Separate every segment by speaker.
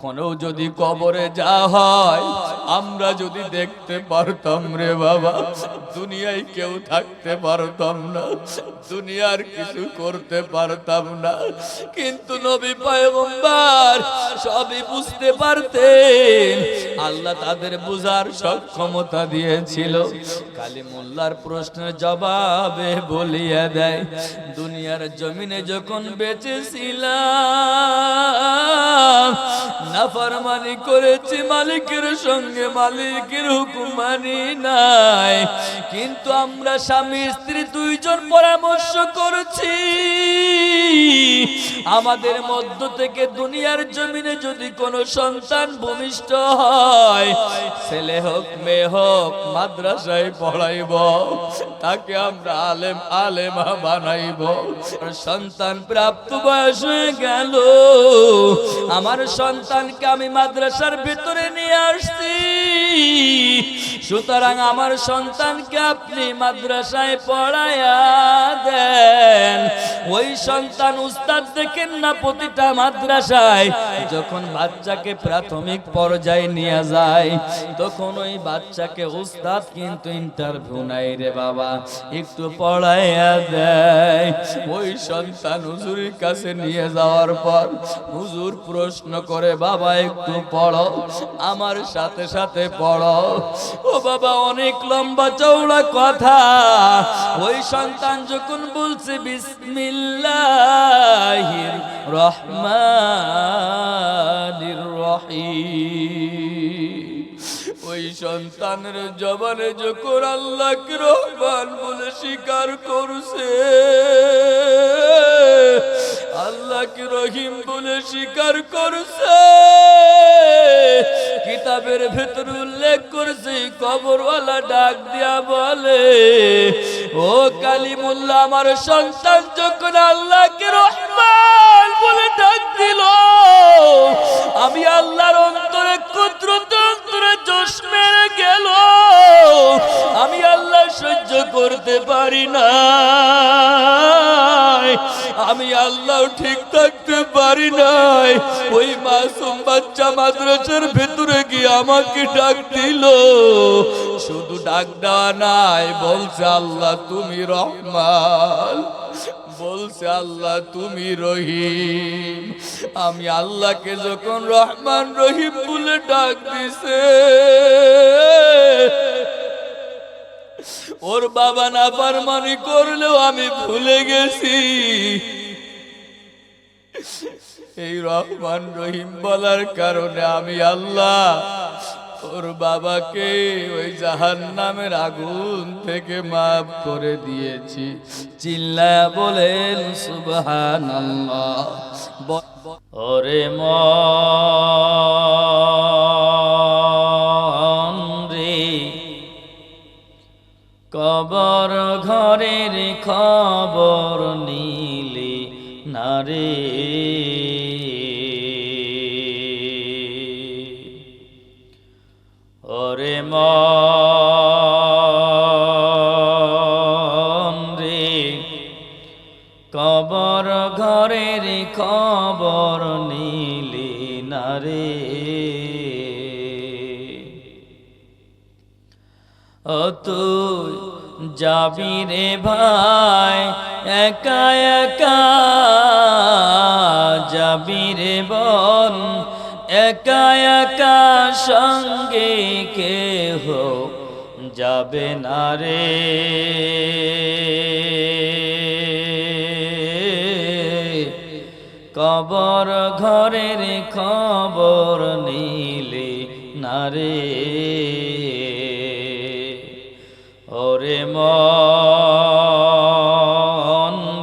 Speaker 1: এখনো যদি কবরে যা হয় আমরা যদি দেখতে পারতাম রে বাবা, দুনিয়ায় কেউ থাকতে পারতাম না, দুনিয়ার কিছু করতে পারতাম না। কিন্তু নবী পয়গম্বর সবই বুঝতে পারতেন, আল্লাহ তাদের বুঝার সক্ষমতা দিয়েছিল। কালিমুল্লাহর প্রশ্নের জবাবে বলিয়া দেয়, দুনিয়ার জমিনে যখন বেঁচে ছিলাম নাফরমানি করেছি মালিকের সঙ্গে, মালিকের হুকুম মানি নাই। কিন্তু আমরা স্বামী স্ত্রী দুইজন পরামর্শ করেছি, আমাদের মধ্য থেকে দুনিয়ার জমিনে যদি কোনো সন্তান ভূমিষ্ঠ হয়, ছেলে হোক মেয়ে হোক, মাদ্রাসায় পড়াইব, তাকে আমরা আলেমা বানাইব। সন্তান প্রাপ্ত বয়স হয়ে গেল, আমার সন্তানকে আমি মাদ্রাসার ভিতরে নিয়ে আসছি, সুতরাং আমার সন্তানকে আপনি মাদ্রাসায় পড়ায়া দেন। ওই সন্তান উস্তাদ দেখেন না প্রতিটা মাদ্রাসায়, যখন বাচ্চাকে প্রাথমিক পর্যায়ে নিয়ে যায় তখন ওই বাচ্চাকে উস্তাদ কিন্তু ইন্টারভিউ নাই রে বাবা, একটু পড়াইয়া দেয়। ওই সন্তান হুজুরের কাছে নিয়ে যাওয়ার পর হুজুর প্রশ্ন করে, বাবা একটু পড়ো, আমার সাথে সাথে পড়ো। ও বাবা অনেক লম্বা চওড়া কথা। ওই সন্তান যখন বলছে বিসমিল্লাহির রহমানির রহিম, ওই সন্তানের জবানে যখন আল্লাহকে রহমান বলে স্বীকার করছে, আল্লাহকে রহিম বলে স্বীকার করছে, কিতাবের ভেতর উল্লেখ করছে, কবরওয়ালা ডাক দিয়া বলে, ও কালিমুল্লাহ, আমার সন্তান যখন আল্লাহকে রহমান বলে ডাক দিল, আমি আল্লাহর অন্তরে কুদরত অন্তরে জোশ মেরে গেল, আমি আল্লাহ সহ্য করতে পারি না, আমি আল্লাহ ঠিক থাকতে পারি নাই। ওই মাসুম বাচ্চা মাদ্রাসার ভেতরে গিয়ে আমাকে ডাক দিল, শুধু ডাক দেওয়া নাই, বলছে আল্লাহ তুমি রহমান, বলছে আল্লাহ তুমি রহিম। আমি আল্লাহকে যখন রহমান রহিম বলে ডাক দিছে, ওর বাবা নাফরমানি করলেও আমি ভুলে গেছি। এই রহমান রহিম বলার কারণে আমি আল্লাহ ওর বাবাকে ওই জাহান্নামের আগুন থেকে মাফ করে দিয়েছি। চিল্লায়া বলেন সুবহানাল্লাহ। ওরে মন রে, কবর ঘরের খবর নিলে নারে, ওরে মন রে, কবর ঘরের খবর নিলে নারে, ও তুই যাবি রে ভাই একা একা, যাবি রে বোন একা একা, সঙ্গে কেহ যাবে না রে, কবর ঘরের খবর নিলে নারে, ওরে মন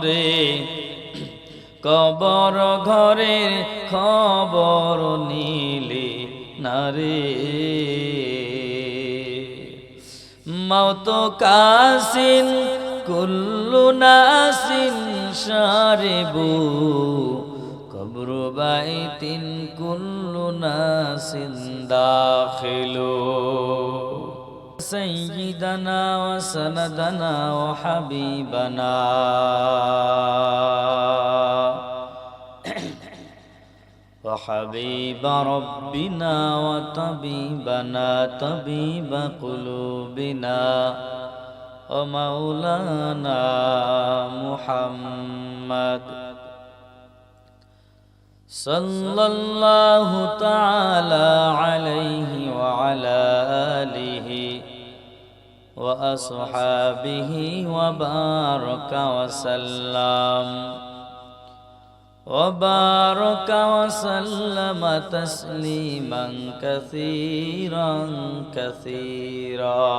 Speaker 1: রে, কবর ঘরের খবর নিলে নারে, মওত কাসিন কুল্লু নাসিন শারিবু, কবর বাইতিন কুল্লু নাসিন দাখিলু, سيدنا وسندنا وحبيبنا وحبيب ربنا وطبيبنا طبيب قلوبنا ومولانا محمد صلى الله تعالى عليه وعلى آله وأصحابه وبارك وسلم تسليما كثيرا كثيرا.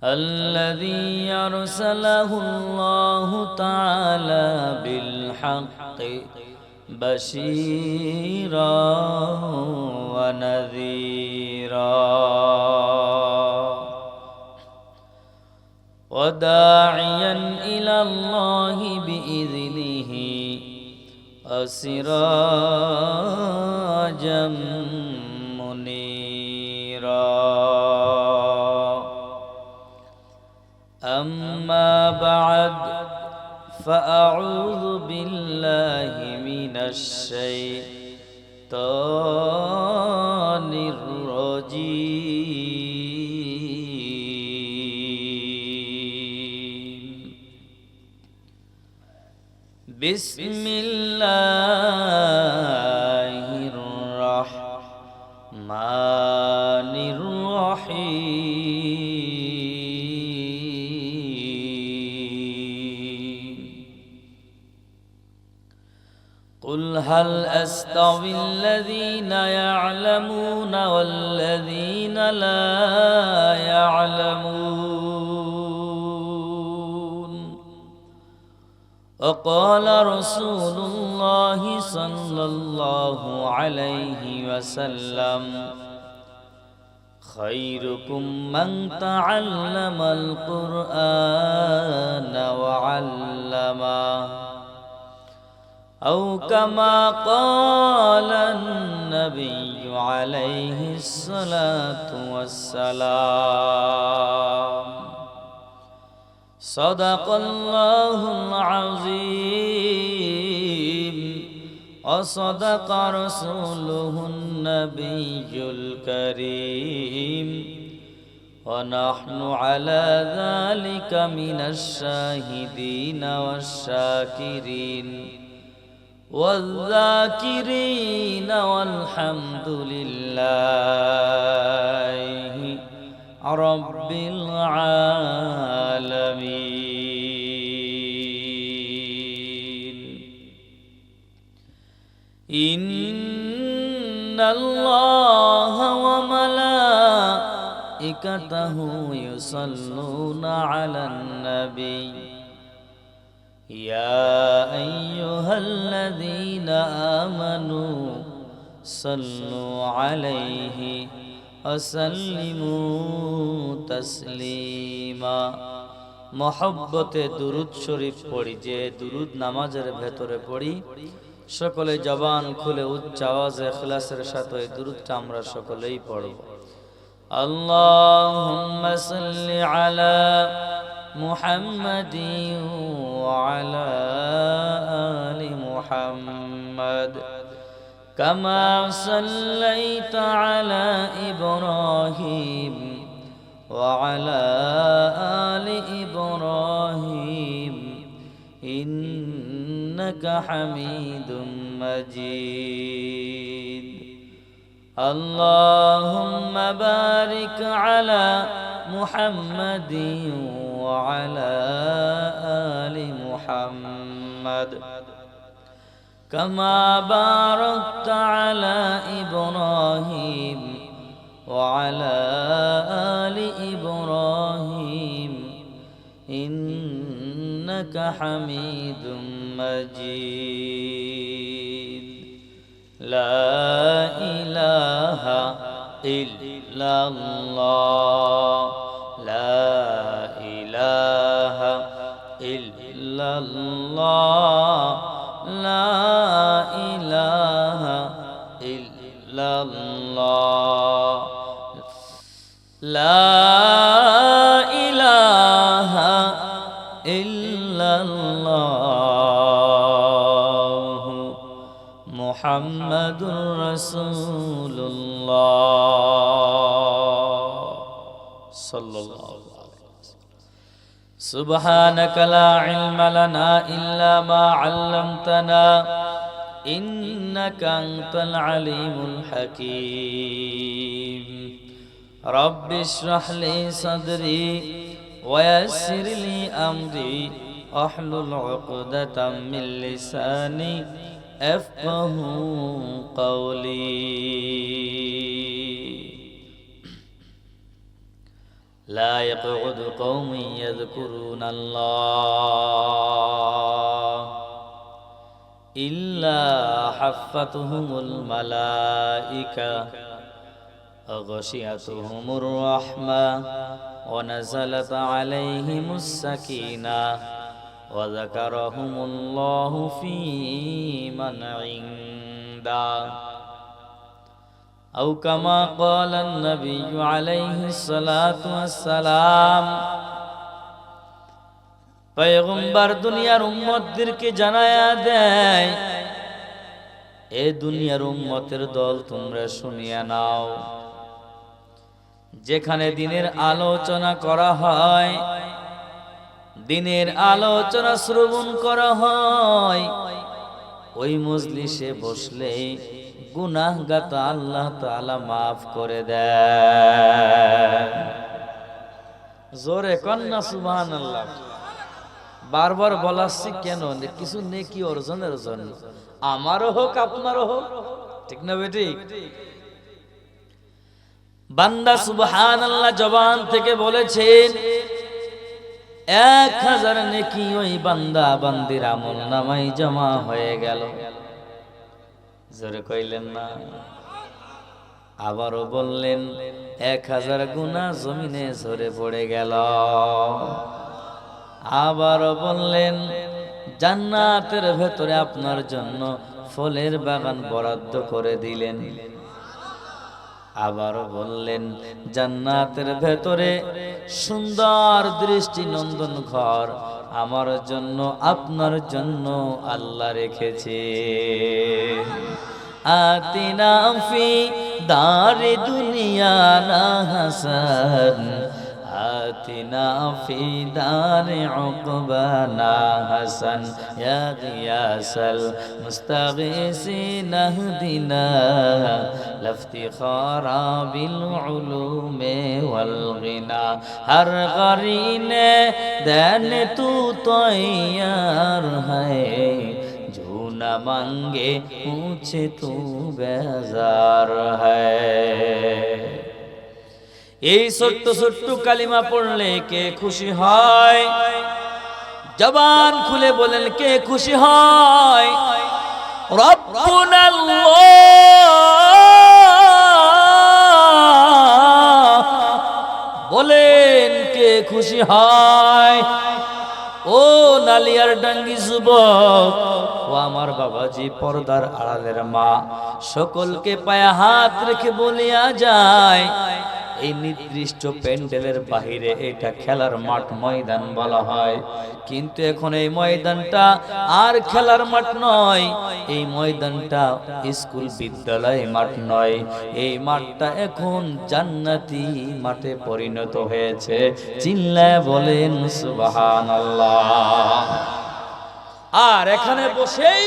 Speaker 1: الذي أرسله الله تعالى بالحق بشيرا ونذيرا وداعيا إلى الله بإذنه وسراجا منيرا. أما بعد فأعوذ بالله من الشيطان الرجيم. بسم الله الرحمن الرحيم. قل هل أستوي الذين يعلمون والذين لا يعلمون. وقال رسول الله صلى الله عليه وسلم خيركم من تعلم القرآن وعلمه أو كما قال النبي عليه الصلاة والسلام. صدق الله العظيم وصدق رسوله النبي الكريم ونحن على ذلك من الشاهدين والشاكرين والذاكرين والحمد لله رب العالمين. إن الله وملائكته يصلون على النبي يا أيها الذين آمنوا صلوا عليه وسلموا تسليما. محبতে দুরূদ শরীফ পড়ি, যে দুরূদ নামাজের ভেতরে পড়ি, সকলে জবান খুলে উচ্চ আওয়াজে ইখলাসের সাথে এই দুরূদটা আমরা সকলেই পড়ব। আল্লাহুম্মা সাল্লি আলা محمد وعلى آل محمد كما صليت على إبراهيم وعلى آل إبراهيم إنك حميد مجيد. اللهم بارك على محمد وعلى آل محمد كما باركت على إبراهيم وعلى آل إبراهيم إنك حميد مجيد. لا إله إلا الله لا إله إلا الله لا إله إلا الله لا إله إلا الله মুহাম্মাদুর রাসূলুল্লাহ সাল্লাল্লাহু আলাইহি ওয়াসাল্লাম। সুবহানাকা লা ইলমা লানা ইল্লা মা 'আল্লামতানা ইন্নাকা আনতাল আলিমুল হাকীম। রব্বি ইশরাহ লি সাদরি ওয়া ইয়াসসির লি আমরি আহলুল 'উকদাতাম মিন লিসানি ইয়াফকাহু কওলি। লা ইয়াকউদু কওমি ইয়াযকুরুনাল্লাহ ইল্লা হাফাতুহুমুল মালাইকা আগাশিয়াতুহুমুর রাহমা ওয়া নাযালাত আলাইহিমুস সাকিনাহ ওয়া যাকারাহুমুল্লাহু ফী মান ইনদাহ আও কামা ক্বালান নাবিয়্যু আলাইহিস সালাতু ওয়াস সালাম। পয়গম্বর দুনিয়ার উম্মতদেরকে জানায়া দেয়, এ দুনিয়ার উম্মতের দল তোমরা শুনিয়া নাও, যেখানে দিনের আলোচনা করা হয়, দিনের আলোচনা শ্রবণ করা হয়, ওই মজলিসে বসলে গুনাহগার আল্লাহ তাআলা মাফ করে দেন। জোরে কন্না সুবহানাল্লাহ। বারবার বলাচ্ছি কেন? কিছু নেকি অর্জনের জন্য, আমারও হোক আপনারও হোক, ঠিক না বেঠিক? বান্দা সুবহানাল্লাহ জবান থেকে বলেছেন, 1000 নেকি ওই বান্দা বান্দির আমলনামায় জমা হয়ে গেল। জোরে কইলেন না? আবারও বললেন 1000 গুনাহ জমিনে ঝরে পড়ে গেল। আবারও বললেন জান্নাতের ভেতরে আপনার জন্য ফলের বাগান বরাদ্দ করে দিলেন। আবারও বললেন জান্নাতের ভেতরে সুন্দর দৃষ্টিনন্দন ঘর আমার জন্য আপনার জন্য আল্লাহ রেখেছে। আতিনা ফি দারে দুনিয়া না হাসান আতিনা ফি দারে উকবানা হাসান ইয়া গিয়াসাল মুস্তাগিসিন আহদিনা লাফতিখারা বিল উলুমে ওয়াল গিনা হর গরিনে দেন তু তৈয়ার হ্যায় না মাঙ্গে মুঝে তু বেজার হ্যায়। এই ছোট্ট ছোট্ট কালিমা পড়লে কে খুশি হয়? জবান খুলে বলেন কে খুশি হয়? রব্বুনাল্লাহ বলেন কে খুশি হয়? ও নালিয়ার ডাঙ্গি যুবক, ও আমার বাবাজি, পর্দার আড়ালের মা, সকলকে পায়ে হাত রেখে বলিয়া যায়, এই নির্দিষ্ট প্যান্ডেলের বাহিরে এটা খেলার মাঠ ময়দান বলা হয়, কিন্তু এখন এই ময়দানটা আর খেলার মাঠ নয়, এই ময়দানটা স্কুল বিদ্যালয় মাঠ নয়, এই মাঠটা এখন জান্নাতি মাঠে পরিণত হয়েছে। চিল্লায় বলেন সুবহানাল্লাহ। আর এখানে বসেই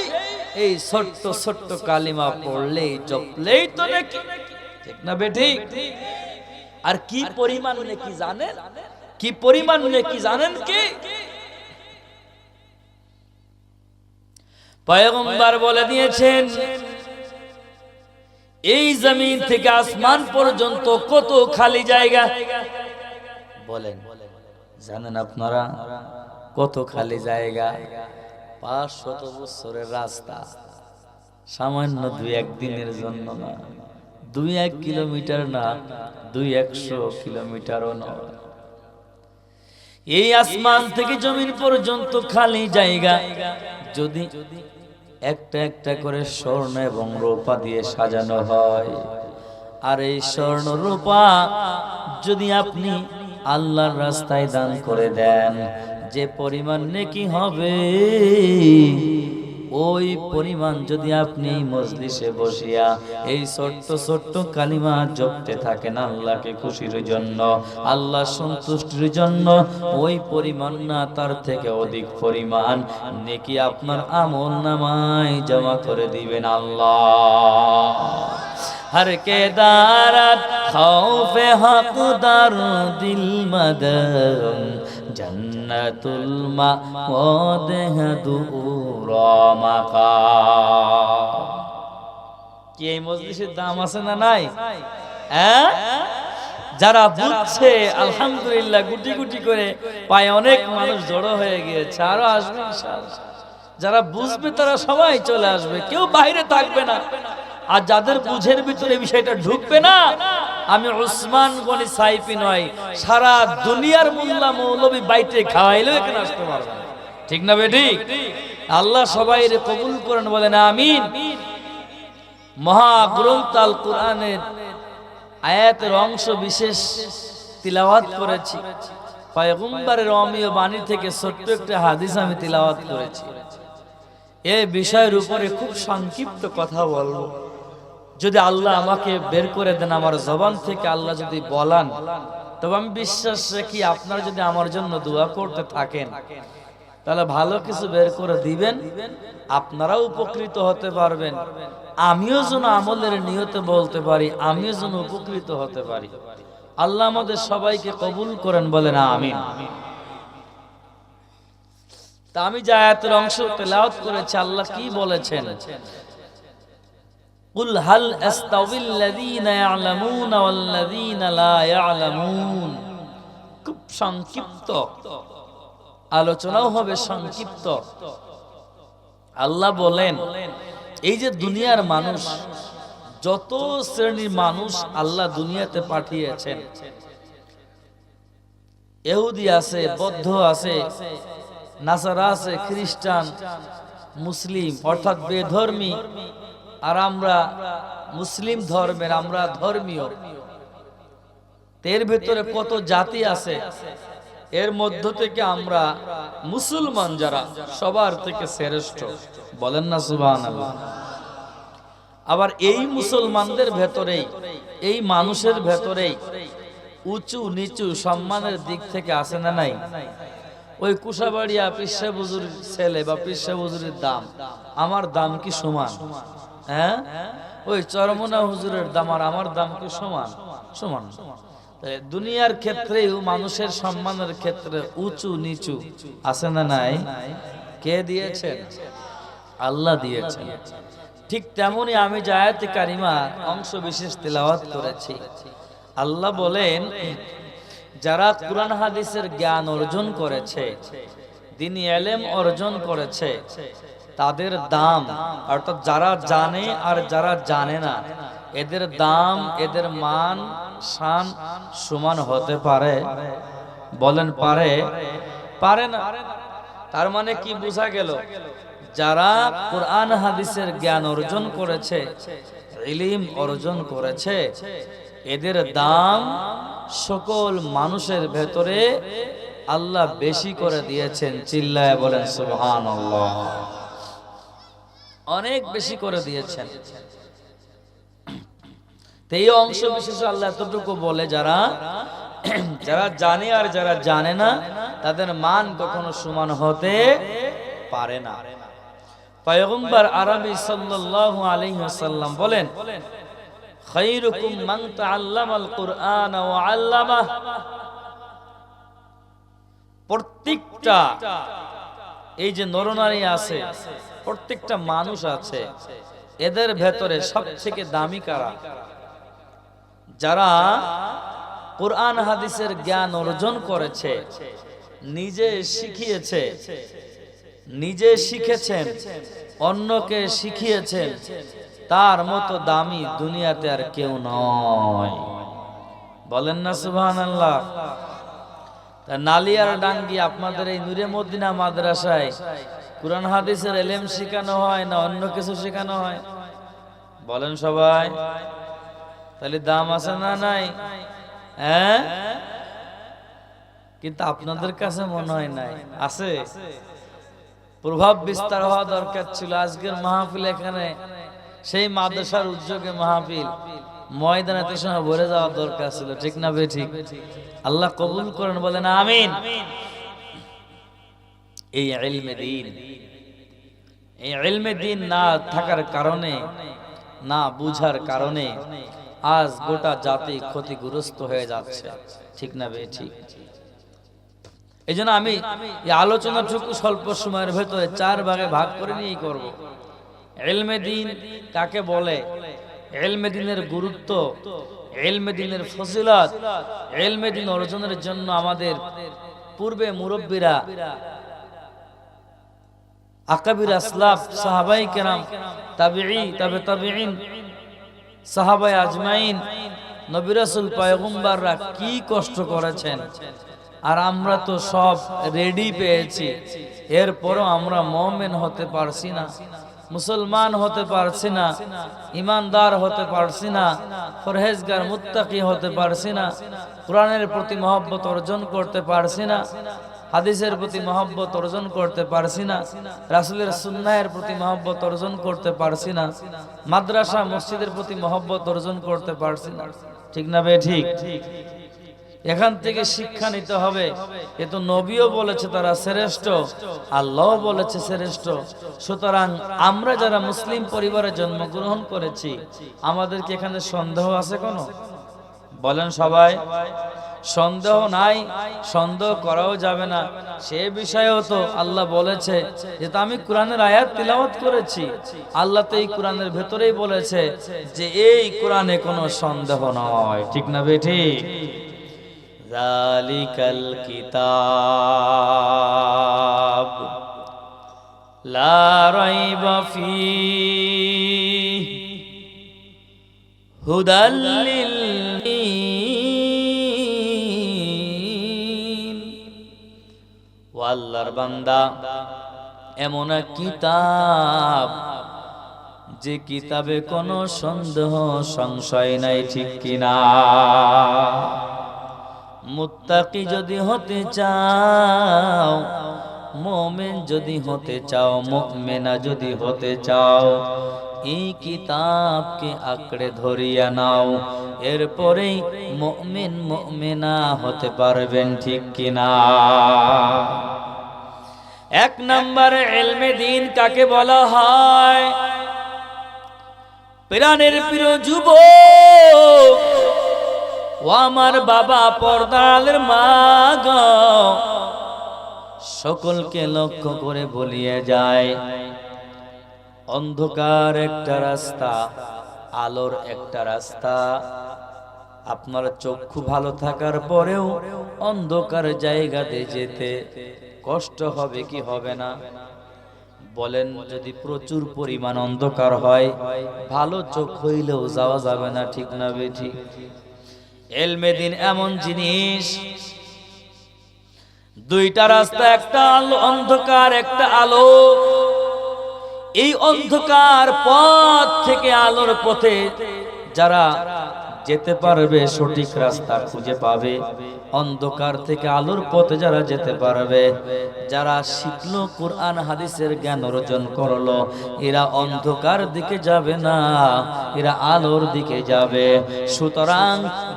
Speaker 1: এই ছোট্ট ছোট্ট কালিমা পড়লেই জপলেই তো নাকি, ঠিক না বেঠিক? আর কি পরিমাণ নেকি জানেন? কি পরিমাণ নেকি জানেন কি? পয়গম্বর বলে দিয়েছেন এই জমিন থেকে আসমান পর্যন্ত কত খালি জায়গা বলেন, জানেন আপনারা? কত খালি জায়গা? 500 বছরের রাস্তা, সামান্য 2-1 দিনের জন্য না, 2-1 কিলোমিটার না, 200 কিলোমিটারও নয়। এই আসমান থেকে জমিন পর্যন্ত খালি জায়গা যদি একটা একটা করে স্বর্ণ এবং রূপা দিয়ে সাজানো হয়, আর এই স্বর্ণ রূপা যদি আপনি আল্লাহর রাস্তায় দান করে দেন, যে পরিমাণ নেকি হবে ওই পরিমাণ যদি আপনি এই মজলিসে বসিয়া এই ছোট্ট ছোট্ট কালিমা জপতে থাকেন আল্লাহকে খুশির জন্য, আল্লাহ সন্তুষ্টির জন্য, ওই পরিমাণ না তার থেকে অধিক পরিমাণ নেকি আপনার আমল নামায় জমা করে দিবেন আল্লাহ। हर के दारत खौफे हक दर दिल मदर जन्नतुल मअवाद है दूरा माकाम। কি এই মজলিসের দাম আছে না নাই? যারা বুঝছে আলহামদুলিল্লাহ, গুটি গুটি করে পায় অনেক মানুষ জড়ো হয়ে গিয়েছে, আরো আসবে ইনশাআল্লাহ। যারা বুঝবে তারা সবাই চলে আসবে, কেউ বাইরে থাকবে না। আর যাদের বুঝের ভিতরে বিষয়টা ঢুকবে না, আমি উসমান গনি সাইফি নয়, সারা দুনিয়ার মোল্লা মৌলবী বাইতে খাওয়াইলেও এখানে আসতে পারবে না। ঠিক না বেটি? আল্লাহ সবাই কবুল করেন, বলেন আমিন। মহাগ্রন্থ আল কোরআনের আয়াতের অংশ বিশেষ তিলাওয়াত করেছি। পয়গম্বরের অমীয় বাণী থেকে ছোট্ট একটা হাদিস আমি তিলাওয়াত করেছি। এই বিষয়ের উপরে খুব সংক্ষিপ্ত কথা বলবো। যদি আল্লাহ আমাকে বের করে দেন আমার জবান থেকে, আল্লাহ যদি বলান, তবে আমি বিশ্বাস রাখি আপনারা যদি আমার জন্য দোয়া করতে থাকেন তাহলে ভালো কিছু বের করে দিবেন, আপনারাও উপকৃত হতে পারবেন, আমিও যেন আমলের নিয়তে বলতে পারি, আমিও যেন উপকৃত হতে পারি। আল্লাহ আমাদের সবাইকে কবুল করেন, বলেন আমিন। তা আমি যে আয়াতের অংশ তেলাওয়াত করেছি, আল্লাহ কি বলেছেন? কুল হাল আস্তাউবিল লাযীনা ইয়ালামুনা ওয়াল লাযীনা লা ইয়ালামুন। খুব সংক্ষিপ্ত আলোচনাও হবে, সংক্ষিপ্ত। আল্লাহ বলেন, এই যে দুনিয়ার মানুষ, যত শ্রেণীর মানুষ আল্লাহ দুনিয়াতে পাঠিয়েছেন, ইহুদি আছে, বৌদ্ধ আছে, নাসারা আছে, খ্রিস্টান, মুসলিম অর্থাৎ বেধর্মী, আর আমরা মুসলিম ধর্মের, আমরা ধর্মীয়। এর ভিতরে কত জাতি আছে, এর মধ্য থেকে আমরা মুসলমান যারা সবার থেকে শ্রেষ্ঠ, বলেন না সুবহানাল্লাহ। আবার এই মুসলমানদের ভেতরেই, এই মানুষের ভেতরেই উঁচু নিচু সম্মানের দিক থেকে আছে না নাই? ওই কুশাবাড়িয়া পিসা বুজুরির ছেলে বা পিসা বুজুরির দাম আমার দাম কি সমান? হ্যাঁ, ওই চরমনা হুজুরের দাম আর আমার দাম কি সমান? সমান। দুনিয়ার ক্ষেত্রেও মানুষের সম্মানের ক্ষেত্রে উঁচু নিচু আছে না নাই? কে দিয়েছেন? আল্লাহ দিয়েছেন। ঠিক তেমনি আমি যে আয়াতে কারিমা অংশ বিশেষ তেলাওয়াত করেছি, আল্লাহ বলেন, যারা কুরআন হাদিসের জ্ঞান অর্জন করেছে, দ্বীনি ইলম অর্জন করেছে, তাদের দাম, অর্থাৎ যারা জানে আর যারা জানে না, এদের দাম, এদের মান শান সমান হতে পারে? বলেন পারে? পারে না। তার মানে কি বোঝা গেল? যারা কুরআন হাদিসের জ্ঞান অর্জন করেছে, ইলম অর্জন করেছে, এদের দাম সকল মানুষের ভেতরে আল্লাহ বেশি করে দিয়েছেন। চিল্লায় বলেন সুবহানাল্লাহ। অনেক বেশি করে দিয়েছেন। এই অংশ বিশেষে আল্লাহ এতটুকু বলে, যারা যারা জানে আর যারা জানে না, তাদের মান কখনো সমান হতে পারে না। পয়গম্বর আরবি সাল্লাল্লাহু আলাইহি ওয়াসাল্লাম বলেন, খায়রুকুম মান তাআল্লামাল কুরআন ওয়া আল্লামাহ। প্রত্যেকটা এই যে নরনারী আছে, প্রত্যেকটা মানুষ আছে, এদের ভেতরে সবথেকে দামি কারা? যারা কুরআন হাদিসের জ্ঞান অর্জন করেছে, নিজে শিখিয়েছে, নিজে শিখেছেন, অন্যকে শিখিয়েছেন, তার মতো দামি দুনিয়াতে আর কেউ নয়। বলেন না সুবহানাল্লাহ। নালিয়ার ডাঙ্গি আপনাদের এই নূরে মদিনা মাদ্রাসায় কুরআন হাদিসের ইলম শেখানো হয় না অন্য কিছু শেখানো হয়? বলেন সবাই। তাহলে দাম আছে না নাই? হ্যাঁ, কিন্তু আপনাদের কাছে মনে হয় নাই। আছে?
Speaker 2: প্রভাব বিস্তার হওয়া দরকার ছিল। আজকের মাহফিল এখানে সেই মাদ্রাসার উদ্যোগে মাহফিল, ময়দানে তো সময় ভরে যাওয়ার দরকার ছিল, ঠিক না বে ঠিক? আল্লাহ কবুল করেন, বলেন আমিন। এই ইলমে দ্বীন, এই ইলমে দ্বীন না থাকার কারণে, না বুঝার কারণে আজ গোটা জাতি ক্ষতিগ্রস্ত হয়ে যাচ্ছে, ঠিক না বে ঠিক? এই জন্য আমি এই আলোচনাটুকু স্বল্প সময়ের ভেতরে 4 ভাগে ভাগ করে নিয়েই করব। ইলমে দ্বীন কাকে বলে, ইলমে দ্বীনের গুরুত্ব, ইলমে দ্বীনের ফজিলত, ইলমে দ্বীন অর্জনের জন্য আমাদের পূর্বে মুরব্বীরা, আকাবির আসলাফ, সাহাবায়ে কেরাম, তাবিঈ, তাবে তাবিঈন, সাহাবায়ে আজমাইন, নবী রাসূল পয়গম্বররা কি কষ্ট করেছেন, আর আমরা তো সব রেডি পেয়েছি, এরপরও আমরা মুমিন হতে পারছি না, মুসলমান হতে পারছি না, ইমানদার হতে পারছি না, পরহেজগার মুত্তাকি হতে পারছি না, কোরআনের প্রতি মহব্বত অর্জন করতে পারছি না, হাদিসের প্রতি মহব্বত অর্জন করতে পারছি না, রাসূলের সুন্নাহের প্রতি মহব্বত অর্জন করতে পারছি না, মাদ্রাসা মসজিদের প্রতি মহব্বত অর্জন করতে পারছি না, ঠিক না বে ঠিক? এখান থেকে শিক্ষা নিতে হবে, এ তো নবীও বলেছে তারা শ্রেষ্ঠ, আল্লাহ বলেছে শ্রেষ্ঠ। সুতরাং আমরা যারা মুসলিম পরিবারে জন্মগ্রহণ করেছি, আমাদের কি এখানে সন্দেহ আছে কোনো? বলেন সবাই। সন্দেহ নাই, সন্দেহ করাও যাবে না। সে বিষয়েও তো আল্লাহ বলেছে যে আমি কোরআনের আয়াত তিলাওয়াত করেছি, আল্লাহ তো এই কোরআনের ভেতরেই বলেছে যে এই কোরআনে কোনো সন্দেহ নয়, ঠিক না বেঠি? যালিকাল কিতাব লা রাইবা ফীহি হুদাল লিল মুত্তাকিন। ও আল্লাহর বান্দা, এমন এক কিতাব যে কিতাবে কোনো সন্দেহ সংশয় নাই, ঠিক কিনা? মুত্তাকি যদি হতে চাও, মুমিন যদি হতে চাও, মুমিনা যদি হতে চাও, এই কিতাবকে আঁকড়ে ধরিয়া নাও, এরপরেই মুমিন মুমিনা হতে পারবেন, ঠিক কিনা? 1 নম্বরে ইলমে দ্বীন কাকে বলা হয়? প্রাণের প্রিয় যুবক ও আমার বাবা, পর্দার মা গো, সকলকে লক্ষ্য করে বলিয়ে যায়, অন্ধকার একটা রাস্তা, আলোর একটা রাস্তা। আপনার চক্ষু ভালো থাকার পরেও অন্ধকার জায়গাতে যেতে কষ্ট হবে কি হবে না? বলেন, যদি প্রচুর পরিমাণ অন্ধকার হয়, ভালো চোখ হইলেও যাওয়া যাবে না, ঠিক না বেঠি? ইলমে দ্বীন এমন জিনিস, 2টা রাস্তা, একটা আলো অন্ধকার, একটা আলো। এই অন্ধকার পথ থেকে আলোর পথে যারা যেতে পারবে, সঠিক রাস্তা খুঁজে পাবে। অন্ধকার থেকে আলোর পথে যারা যেতে পারবে, যারা শিখলো, কোরআন হাদিসের জ্ঞান অর্জন করলো, এরা অন্ধকার দিকে যাবে না, এরা আলোর দিকে যাবে। সুতরাং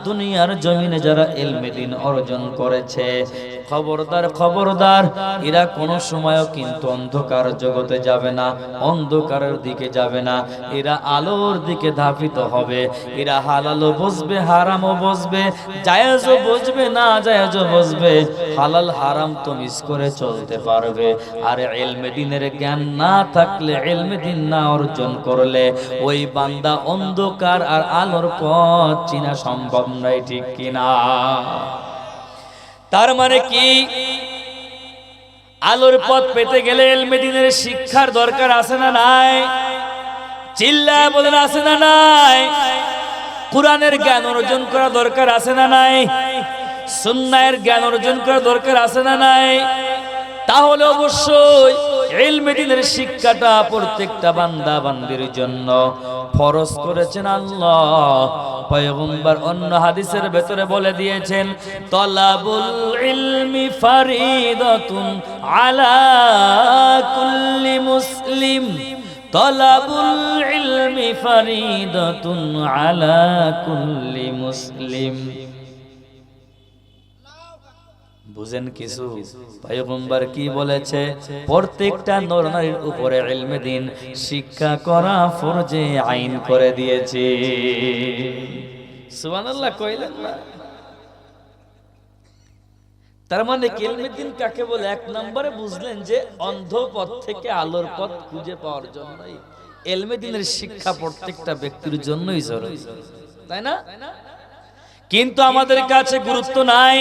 Speaker 2: দুনিয়ার জমিনে যারা ইলমে দ্বীন অর্জন করেছে, খবরদার খবরদার, এরা কোনো সময়ও কিন্তু অন্ধকার জগতে যাবে না, অন্ধকারের দিকে যাবে না, এরা আলোর দিকে ধাবিত হবে। এরা হালালও বুঝবে, হারামও বুঝবে, জায়েজও বুঝবে, না জায়েজও বুঝবে, হালাল হারাম তো মিস করে চলতে পারবে। আর ইলমে দ্বীনের জ্ঞান না থাকলে, ইলমে দ্বীন না অর্জন করলে, ওই বান্দা অন্ধকার আর আলোর পথ চিনা সম্ভব নয়, ঠিক কিনা? তার মানে কি, আলোর পথ পেতে গেলে ইলমে দ্বীনের শিক্ষার দরকার আছে না নাই? চিল্লায় বলেন, আছে না নাই? কোরআনের জ্ঞান অর্জন করা দরকার আছে না নাই? সুন্নাহের জ্ঞান অর্জন করা দরকার আছে না নাই? তাহলে অবশ্যই
Speaker 1: ইলমে দ্বীনের শিক্ষাটা প্রত্যেকটা বান্দা বান্দির জন্য ফরজ করেছেন আল্লাহ। পয়গম্বর অন্য হাদিসের ভেতরে বলে দিয়েছেন, তলাবুল ইলমি ফারিদাতুন আলা কুল্লি মুসলিম, তলাবুল ইলমি ফারিদাতুন আলা কুল্লি মুসলিম। বুঝেন কিছু? পয়গম্বর কি বলেছে? প্রত্যেকটা নর নারীর উপরে ইলমে দ্বীন শিক্ষা করা ফরজে আইন করে দিয়েছে। সুবহানাল্লাহ কইলেন না? তার মানে ইলমে দ্বীন কাকে বলে? এক নম্বরে বুঝলেন যে অন্ধ পথ থেকে আলোর পথ খুঁজে পাওয়ার জন্যই ইলমে দ্বীনের শিক্ষা প্রত্যেকটা ব্যক্তির জন্যই জরুরি, তাই না? কিন্তু আমাদের কাছে গুরুত্ব নাই।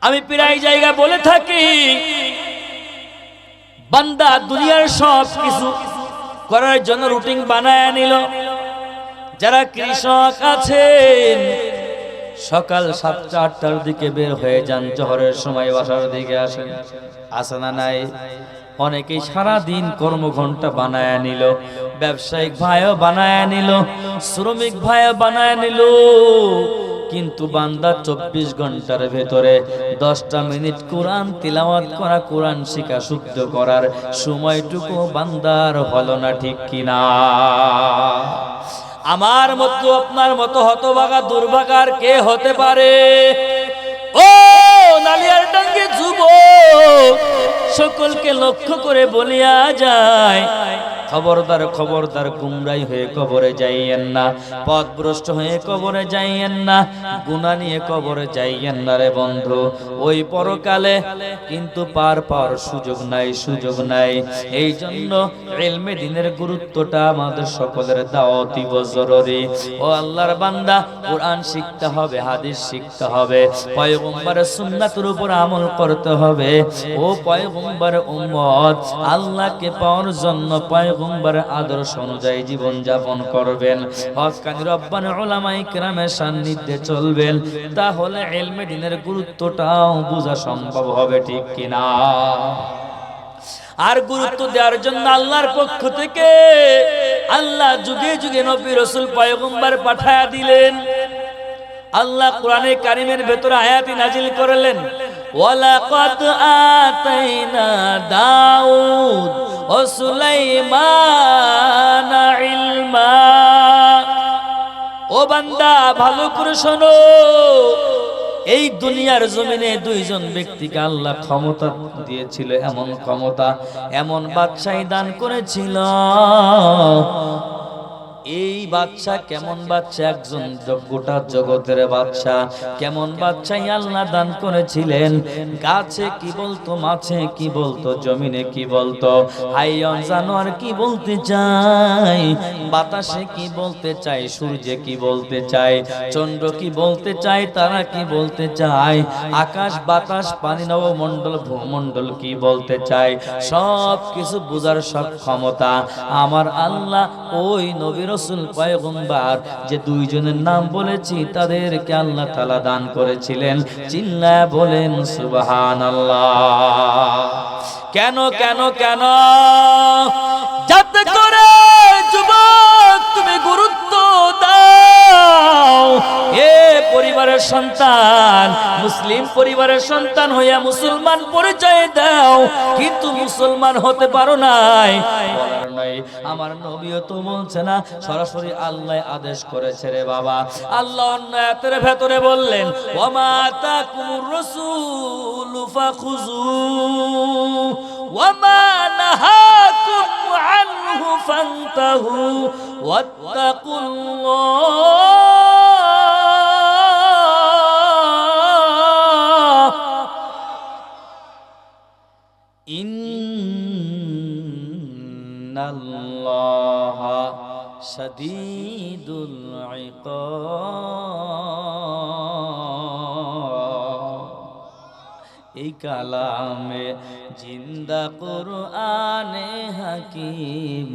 Speaker 1: আমি প্রায় জায়গা বলে থাকি, বান্দা দুনিয়ার সব কিছু করার জন্য রুটিন বানায় নিল। যারা কৃষক আছেন সকাল 7টা-8টার দিকে বের হয়ে যান, জোহরের সময় বাসার দিকে আসেন, আসে না নাই? অনেকেই সারা দিন কর্মঘণ্টা বানায় নিল, ব্যবসায়িক ভাইও বানায় নিল, শ্রমিক ভাইও বানায় নিল। কিন্তু বান্দা 24 ঘন্টার ভেতরে 10টা মিনিট কোরআন তিলাওয়াত করা, কোরআন শিখা, শুদ্ধ করার সময়টুকু বান্দার হলো না, ঠিক কিনা? আমার মতো আপনার মতো হতভাগা দুর্ভাগার কে হতে পারে? ও নালিয়ারডাঙ্গি যুবক, সকলকে লক্ষ্য করে বলিয়া যায়, খবরদার খবরদার, গুমরাই হয়ে কবরে যাইয়েন না, পথভ্রষ্ট হয়ে কবরে যাইয়েন না, গুনাহ নিয়ে কবরে যাইয়েন না রে বন্ধু। ওই পরকালে কিন্তু পার পাওয়ার সুযোগ নাই, সুযোগ নাই। এই জন্য ইলমে দ্বীনের গুরুত্বটা আমাদের সকলের দাওয়াতি জরুরি। ও আল্লাহর বান্দা, কোরআন শিখতে হবে, হাদিস শিখতে হবে, পয়গম্বরের সুন্নাতের উপর আমল করতে হবে। ও পয়গম্বরের উম্মত, আল্লাহকে পাওয়ার জন্য পয়গম্বরের আদর্শ অনুযায়ী জীবন যাপন করবেন, হক্কানি রব্বানি উলামায়ে কেরামের সান্নিধ্যে চলবেন, তাহলে ইলমে দ্বীনের গুরুত্বটাও বোঝা সম্ভব হবে, ঠিক কিনা? আর গুরুত্ব দেওয়ার জন্য আল্লাহর পক্ষ থেকে আল্লাহ যুগে যুগে নবী রাসূল পয়গম্বর পাঠায়া দিলেন। আল্লাহ কোরআনে কারিমের ভেতরে আয়াতি নাজিল করলেন, ওয়ালাকাদ আতাইনা দাউদ ও সুলাইমান ইলমা। ও বান্দা, ভালো করে শোনো, এই দুনিয়ার জমিনে দুইজন ব্যক্তিকে আল্লাহ ক্ষমতা দিয়েছিল, এমন ক্ষমতা, এমন বাদশাহী দান করেছিল। এই বাদশা কেমন বাদশা? একজন গোটা জগতের বাদশা। কেমন বাদশাই আল্লাহ দান করেছিলেন? গাছে কি বলতো, মাছে কি বলতো, জমিনে কি বলতো, হাইয়ন জানোয়ার কি বলতে চাই, বাতাসে কি বলতে চাই, সূর্যে কি বলতে চাই, চন্দ্র কি বলতে চাই, তারা কি বলতে চায়, আকাশ বাতাস পানি নবমণ্ডল ভূমণ্ডল কি বলতে চায়, সব কিছু বুঝার সব ক্ষমতা আমার আল্লাহ ওই নবী রাসূল পয়গম্বর যে দুইজনের নাম বলেছি তাদেরকে আল্লাহ তাআলা দান করেছিলেন। চিল্লায়া বলেন সুবহানাল্লাহ। কেন কেন কেন? যাতে করে যুবক তুমি গুরুত্ব দাও, এ পরিবারের সন্তান, মুসলিম পরিবারের সন্তান হইয়া মুসলমান পরিচয় দাও, কিন্তু মুসলমান হতে পারো নাই, বলার নাই। আমার নবীও তো বলছে না, সরাসরি আল্লাহ আদেশ করেছে রে বাবা। আল্লাহ অন্য আয়াতের ভেতরে বললেন, ওয়ামা তাকুমুর রাসূলু ফাখুযু ওয়ামা নাহাকুম আনহু ফান্তাহু ওয়াত্তাকুল্লাহ ইন্নাল্লাহা শাদীদুল ইকাব। এই কালামে জিন্দা কুরআনে হাকিম,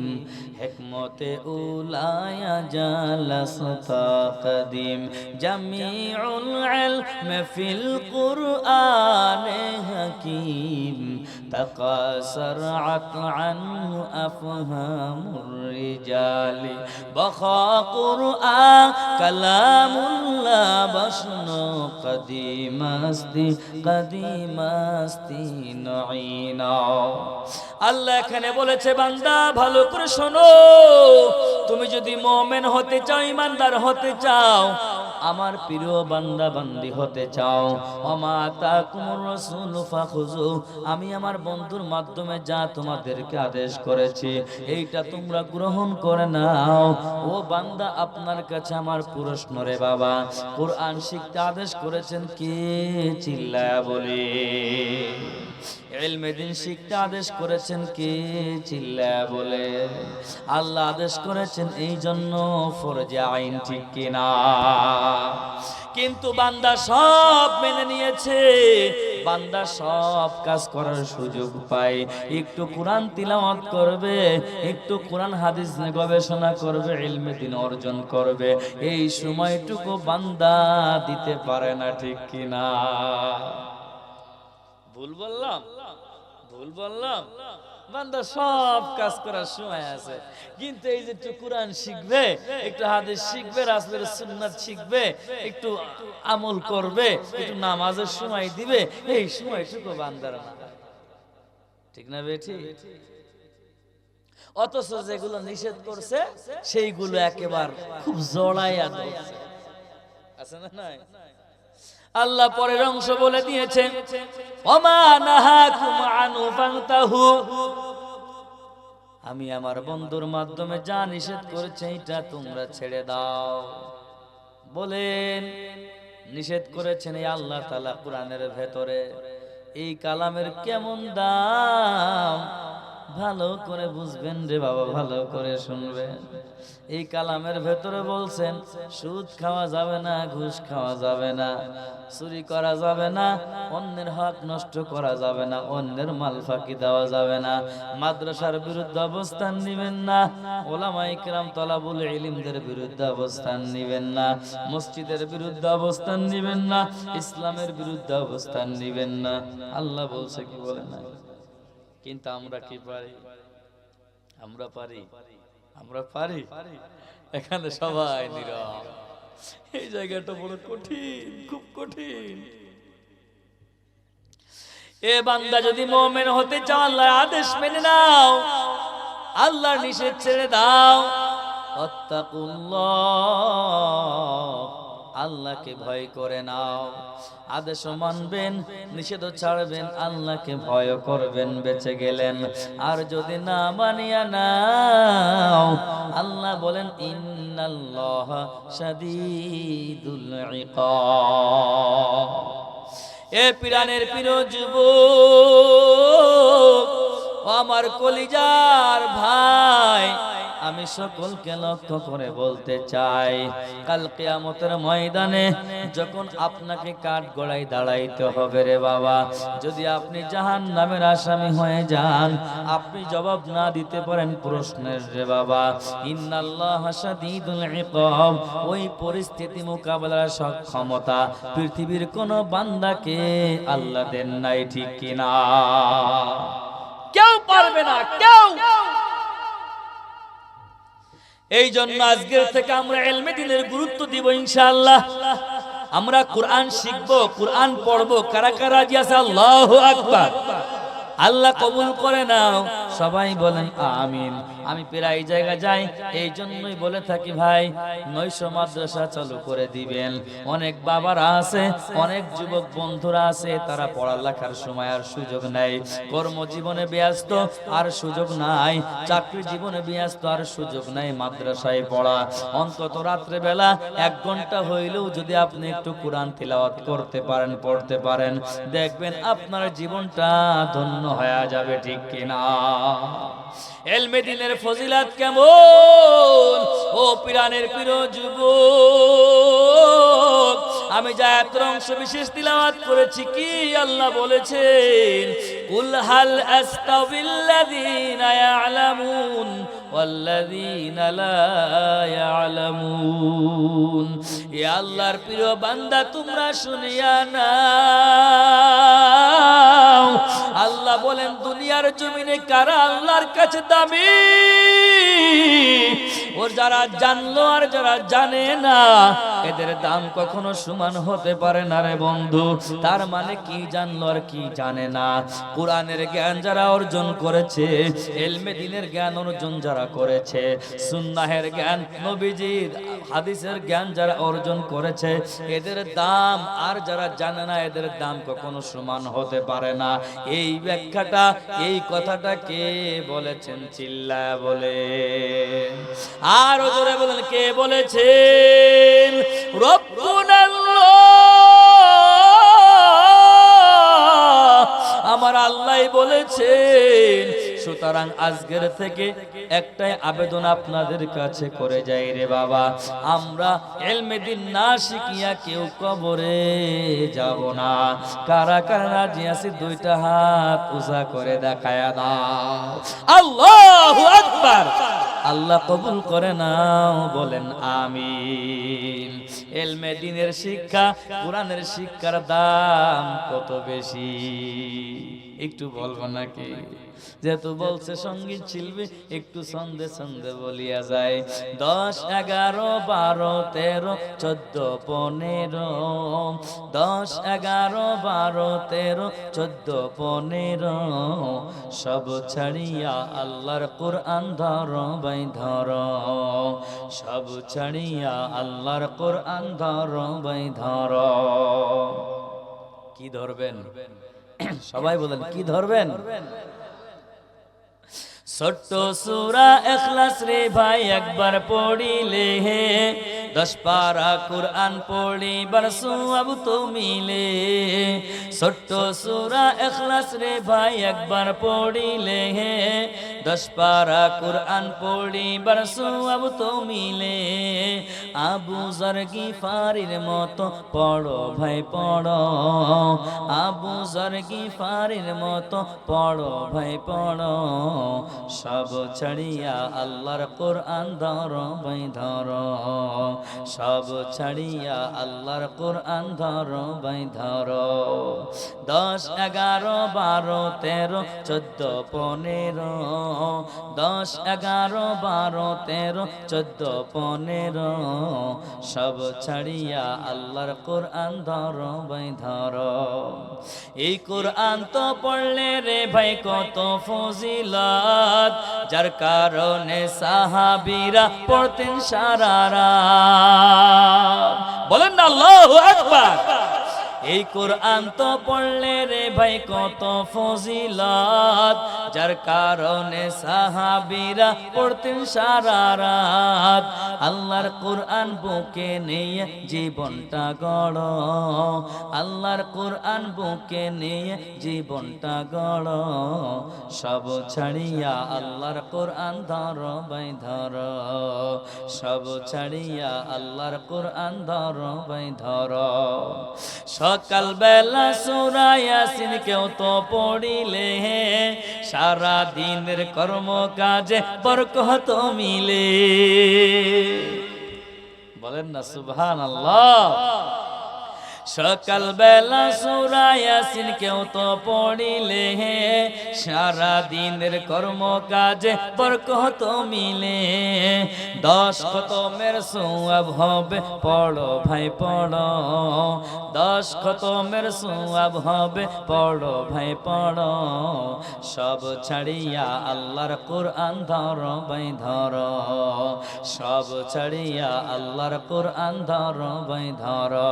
Speaker 1: হিকমতে উলায়া জালাস তাকদীম, জামিউল ইলম ফিল কুরআনে হাকিম,
Speaker 2: تقاصرت عنه أفهام الرجال بقى قرآن كلام الله بشنو قديم استی نعينا
Speaker 1: আল্লাহ এখানে বলেছে বান্দা ভালো করে শোনো, তুমি যদি মুমিন হতে চাও, ঈমানদার হতে চাও, আমার প্রিয় বান্দা বান্দি হতে চাও, ওমা তাকুমুর রাসূল ফাখুযু, আমি আমার বন্ধুর মাধ্যমে যা তোমাদেরকে আদেশ করেছি এইটা তোমরা গ্রহণ করে নাও। ও বান্দা, আপনার কাছে আমার প্রশ্ন রে বাবা, কোরআন শিখতে আদেশ করেছেন কে? চিল্লায়া বলি। ইলমে দ্বীন শিখতে আদেশ করেছেন কে? চিল্লায়া বলে। আল্লাহ আদেশ করেছেন এই জন্য ফরজে আইন, ঠিক কিনা? কিন্তু বান্দা সব মেনে নিয়েছে, বান্দা সব কাজ করার সুযোগ পায়। একটু কোরআন তিলাওয়াত করবে, একটু কোরআন হাদিস নিয়ে গবেষণা করবে, ইলমে দ্বীন অর্জন করবে, এই সময়টুকু বান্দা দিতে পারে না, ঠিক কিনা? ভুল বললাম? ভুল বললাম? বান্দা সব কাজ করার সময় আছে, কিন্তু এই যে একটু কোরআন শিখবে, একটু হাদিস শিখবে, রাসূলের সুন্নাত শিখবে, একটু আমল করবে, একটু নামাজের সময় দিবে, এই সময়টুকু বান্দার না, ঠিক না বেঠি? অথচ যেগুলো নিষেধ করছে সেইগুলো একেবারে খুব জড়াইয়া ধরছে, আছে না নাই? আল্লাহ পরের অংশ বলে দিয়েছে, ওমা নাহাকুম আনহু ফান্তাহু, আমি আমার বন্ধুর মাধ্যমে যা নিষেধ করেছি এটা তোমরা ছেড়ে দাও। বলেন, নিষেধ করেছেন এই আল্লাহ তাআলা কোরআনের ভেতরে। এই কালামের কেমন দাম ভালো করে বুঝবেন রে বাবা, ভালো করে শুনবেন। এই কালামের ভেতরে বলছেন সুদ খাওয়া যাবে না, ঘুষ খাওয়া যাবে না, চুরি করা যাবে না, অন্যের হক নষ্ট করা যাবে না, অন্যের মাল ফাঁকি দেওয়া যাবে না, মাদ্রাসার বিরুদ্ধে অবস্থান নিবেন না, ওলামায়ে কেরাম তলাবুল ইলমদের বিরুদ্ধে অবস্থান নিবেন না, মসজিদের বিরুদ্ধে অবস্থান নিবেন না, ইসলামের বিরুদ্ধে অবস্থান নিবেন না। আল্লাহ বলছে, কি বলে না? কিন্তু আমরা কি পারি? আমরা পারি? আমরা পারি? এখানে সবাই নীরব। এই জায়গাটা বড় কঠিন, খুব কঠিন। এ বান্দা, যদি মুমিন হতে চাও, আল্লাহর আদেশ মেনে নাও, আল্লাহর নিষেধ ছেড়ে দাও। আত্তাকুল্লাহ, আল্লাহকে ভয় করে নাও। আদেশ মানবেন, নিষেধ ছাড়বেন, আল্লাহকে ভয় করবেন, বেঁচে গেলেন। আর যদি না মানিয়া নাও, আল্লাহ বলেন ইন্নাল্লাহা শাদীদুল ইকাব। এ পিরানের প্রিয় যুবক, ও আমার কলিজার ভাই, আমি সকলকে লক্ষ্য করে বলতে চাই, কাল কিয়ামতের ময়দানে যখন আপনাকে কাঠ গড়াই দাঁড়াইতে হবে রে বাবা, যদি আপনি জাহান্নামের আসামি হয়ে যান, আপনি জবাব না দিতে পারেন প্রশ্নের রে বাবা, ইন্নাল্লাহা শাদীদুল ইকাব, ওই পরিস্থিতি মোকাবেলার সক্ষমতা পৃথিবীর কোন বান্দাকে আল্লাহ দেন নাই, ঠিক কিনা? কেউ পারবে না, কেউ। এই জন্য আজকের থেকে আমরা ইলমে দ্বীনের গুরুত্ব দিব ইনশাআল্লাহ। আমরা কোরআন শিখবো, কোরআন পড়বো। কারা কারা রাজি আছে? আল্লাহু আকবার। আল্লাহ কবুল করে নাও, সবাই বলেন আমিন। আমি প্রায় জায়গা যাই, এই জন্যই বলে থাকি ভাই, 900 মাদ্রাসা চালু করে দিবেন। অনেক বাবারা আছে, অনেক যুবক বন্ধুরা আছে, তারা পড়ালেখার সময় আর সুযোগ নাই, কর্মজীবনে ব্যস্ত আর সুযোগ নাই, চাকরি জীবনে ব্যস্ত আর সুযোগ নাই মাদ্রাসায় পড়া। অন্তত রাত্রে বেলা 1 ঘন্টা হইলেও যদি আপনি একটু কোরআন তিলাওয়াত করতে পারেন, পড়তে পারেন, দেখবেন আপনার জীবনটা ধন্য হয়ে যাবে, ঠিক কিনা? ইলমে দ্বীনের ফজিলত কেমন? ও পিরানের প্রিয় যুবক, আমি যে আয়াতের অংশ বিশেষ তিলাওয়াত করেছি, কি আল্লাহ বলেছেন? কুল হাল আস্তাবিল্লাযীনা ইয়ালামুন ওয়াল্লাযীনা লা ইয়ালামুন। এ আল্লাহর প্রিয় বান্দা তোমরা শুনিয়া নাও, আল্লাহ বলেন দুনিয়ার জমিনে কারা আল্লাহর কাছে দামি? ওর যারা জানলো আর যারা জানে না, এদের দাম কখনো সমান হতে পারে না রে বন্ধু। তার মানে কি জানলো আর কি জানে না। কোরআনের জ্ঞান যারা অর্জন করেছে, ইলমে দ্বীনের জ্ঞান অর্জন যারা করেছে, সুন্নাহের জ্ঞান, নবীজির হাদিসের জ্ঞান যারা অর্জন করেছে, এদের দাম আর যারা জানে না এদের দাম কখনো সমান হতে পারে না। এই ব্যাখ্যাটা, এই কথাটা কে বলেছেন? চিল্লায়া বলে আর জোরে বলেন, কে বলেছেন? রব্বুনাল্লাহ, আমার আল্লাহই বলেছেন। সুতরাং আজকের থেকে একটাই আবেদন আপনাদের কাছে করে যাই রে বাবা, আমরা ইলমে দ্বীন না শিখিয়া কেউ কবরে যাব না। কারা কারা রাজি আছে দুইটা হাত উঁচা করে দেখায়া দাও। আল্লাহু আকবার। আল্লাহ কবুল করে নাও, বলেন আমিন। ইলমে দ্বীনের শিক্ষা, কোরআনের শিক্ষার দাম কত বেশি একটু বলবো নাকি? যেহেতু বলছে সঙ্গীত শিল্পী, একটু ছন্দে ছন্দে বলিয়া যায়। 10, 11, 12, 13, 14, 15, 10, 11, 12, 13, 14, 15, সব ছাড়িয়া আল্লাহর কোরআন ধরো ভাই ধরো, সব ছাড়িয়া আল্লাহর কোরআন ধরো ভাই ধরো। কি ধরবেন? সবাই বলেন কি ধরবেন? ছোট্ট সূরা ইখলাস রে ভাই একবার পড়িলে, 10 পারা কুরআন পড়িবার সওয়াব তো মিলে। ছোট্ট সূরা ইখলাস রে ভাই একবার পড়িলে, 10 পারা কুরআন পড়িবার সওয়াব তো মিলে। আবু যর গিফারির মতো পড়ো ভাই পড়ো, আবু যর গিফারির মতো পড়ো ভাই পড়ো, সব ছাড়িয়া আল্লাহর কোরআন ধরো ভাই ধরো, সব ছাড়িয়া আল্লাহর কোরআন ধরো ভাই ধরো। 10, 11, 12, 13, 14, 15, 10, 11, 12, 13, 14, 15, সব ছাড়িয়া আল্লাহর কোরআন ধরো ভাই ধরো। এই কোরআন তো পড়লে রে ভাই কত ফজিলত, যার কারণে সাহাবীরা পড়তেন সারা রাত। বলেন না আল্লাহু আকবার। এই কোরআন তো পড়লে রে ভাই কত ফজিলত, যার কারণে সাহাবীরা পড়তেন সারা রাত। আল্লাহর কোরআন বুকে নিয়ে জীবনটা গড়ো, আল্লাহর কোরআন বুকে নিয়ে জীবনটা গড়ো, সব ছাড়িয়া আল্লাহর কোরআন ধরো ভাই ধরো, সব ছাড়িয়া আল্লাহর কোরআন ধরো ভাই ধরো। সকাল বেলা সূরা ইয়াসিন কেউ তো পড়িলে, সারা দিনের কর্ম কাজে বরকত মিলে। বলেন না সুবহানাল্লাহ। সকাল বেলা সূরা ইয়াসিন কেউ তো পড়িলে, সারা দিনের কর্ম কাজে বরকত মিলে। 10 খতমের সওয়াব হবে পড়ো ভাই পড়ো, 10 খতমের সওয়াব হবে পড়ো ভাই পড়ো, সব ছাড়িয়া আল্লাহর কোরআন ধরো ভাই ধরো, সব ছাড়িয়া আল্লাহর কোরআন ধরো ভাই ধরো।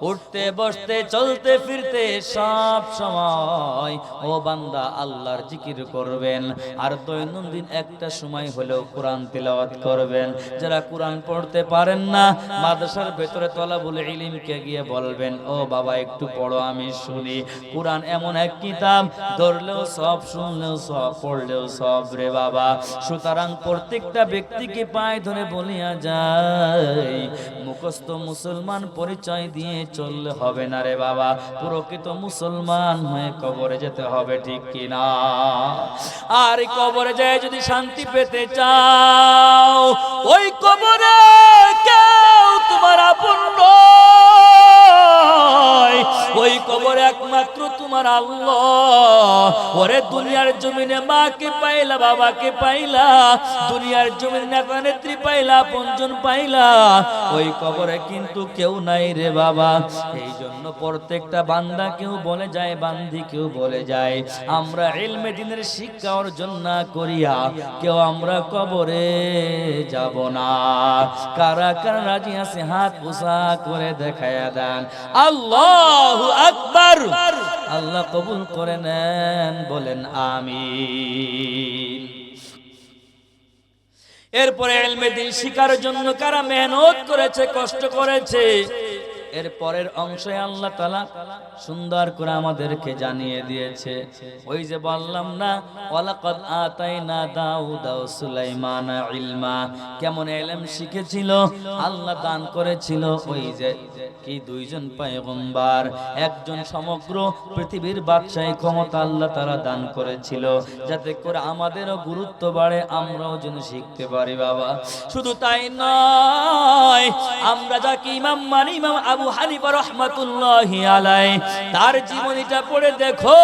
Speaker 1: উঠতে বসতে চলতে ফিরতে সব সময় ও বান্দা আল্লাহর জিকির করবেন, আর দৈনন্দিন একটা সময় হলেও কোরআন তিলাওয়াত করবেন। যারা কোরআন পড়তে পারেন না, মাদ্রাসার ভেতরে তলাবুল ইলমকে গিয়ে বলবেন, ও বাবা একটু পড়ো আমি শুনি। কোরআন এমন এক কিতাব, ধরলেও সব, শুনলেও সব, পড়লেও সব রে বাবা। সুতরাং প্রত্যেকটা ব্যক্তিকে পায়ে ধরে বলিয়া যায়, মুখস্থ মুসলমান পরিচয় দিয়ে
Speaker 2: দিয়ে চললে হবে না রে বাবা, প্রকৃত মুসলমান হয়ে কবরে যেতে হবে, ঠিক কিনা?
Speaker 1: আর কবরে যায় যদি শান্তি পেতে চাও, ওই কবরে কেউ তোমার আপন নয়, ওই কবরে একমাত্র তোমার আল্লাহ। ওরে দুনিয়ার জমিনে মাকে পাইলা, বাবাকে পাইলা, দুনিয়ার জমিনে নেতা নেত্রী পাইলা, আপনজন পাইলা, ওই কবরে কিন্তু কেউ নাই রে বাবা। এই জন্য প্রত্যেকটা বান্দা কেউ বলে যায়, বান্দি কেউ বলে যায়, আমরা ইলমে দ্বীনের শিক্ষা অর্জন না করিয়া কেউ আমরা কবরে যাব না। কারা কারা রাজি আছে হাত উঁচা করে দেখায়া দেন। আল্লাহু আকবার।
Speaker 2: আল্লাহ কবুল করে নেন, বলেন আমিন।
Speaker 1: এরপরে ইলমে দ্বীন শিখার জন্য কারা মেহনত করেছে, কষ্ট করেছে,
Speaker 2: এর পরের অংশে আল্লাহ তাআলা সুন্দর করে আমাদেরকে জানিয়ে দিয়েছে। ওই যে বললাম না, ওয়ালাকাদ আতাইনা দাউদা ওয়া সুলাইমানা ইলমা, কেমন ইলম শিখেছিল আল্লাহ দান করেছিল। ওই যে কি দুইজন পয়গম্বর, একজন সমগ্র পৃথিবীর বাদশাহী ক্ষমতা আল্লাহ তাআলা দান করেছিল, যাতে করে আমাদেরও গুরুত্ব বাড়ে, আমরাও যেন শিখতে পারি বাবা।
Speaker 1: শুধু তাই নয়, আমরা যাকে ইমাম মানি, ইমাম আবু হানিফা রাহমাতুল্লাহি আলাইহি, তার জীবনীটা পড়ে দেখো।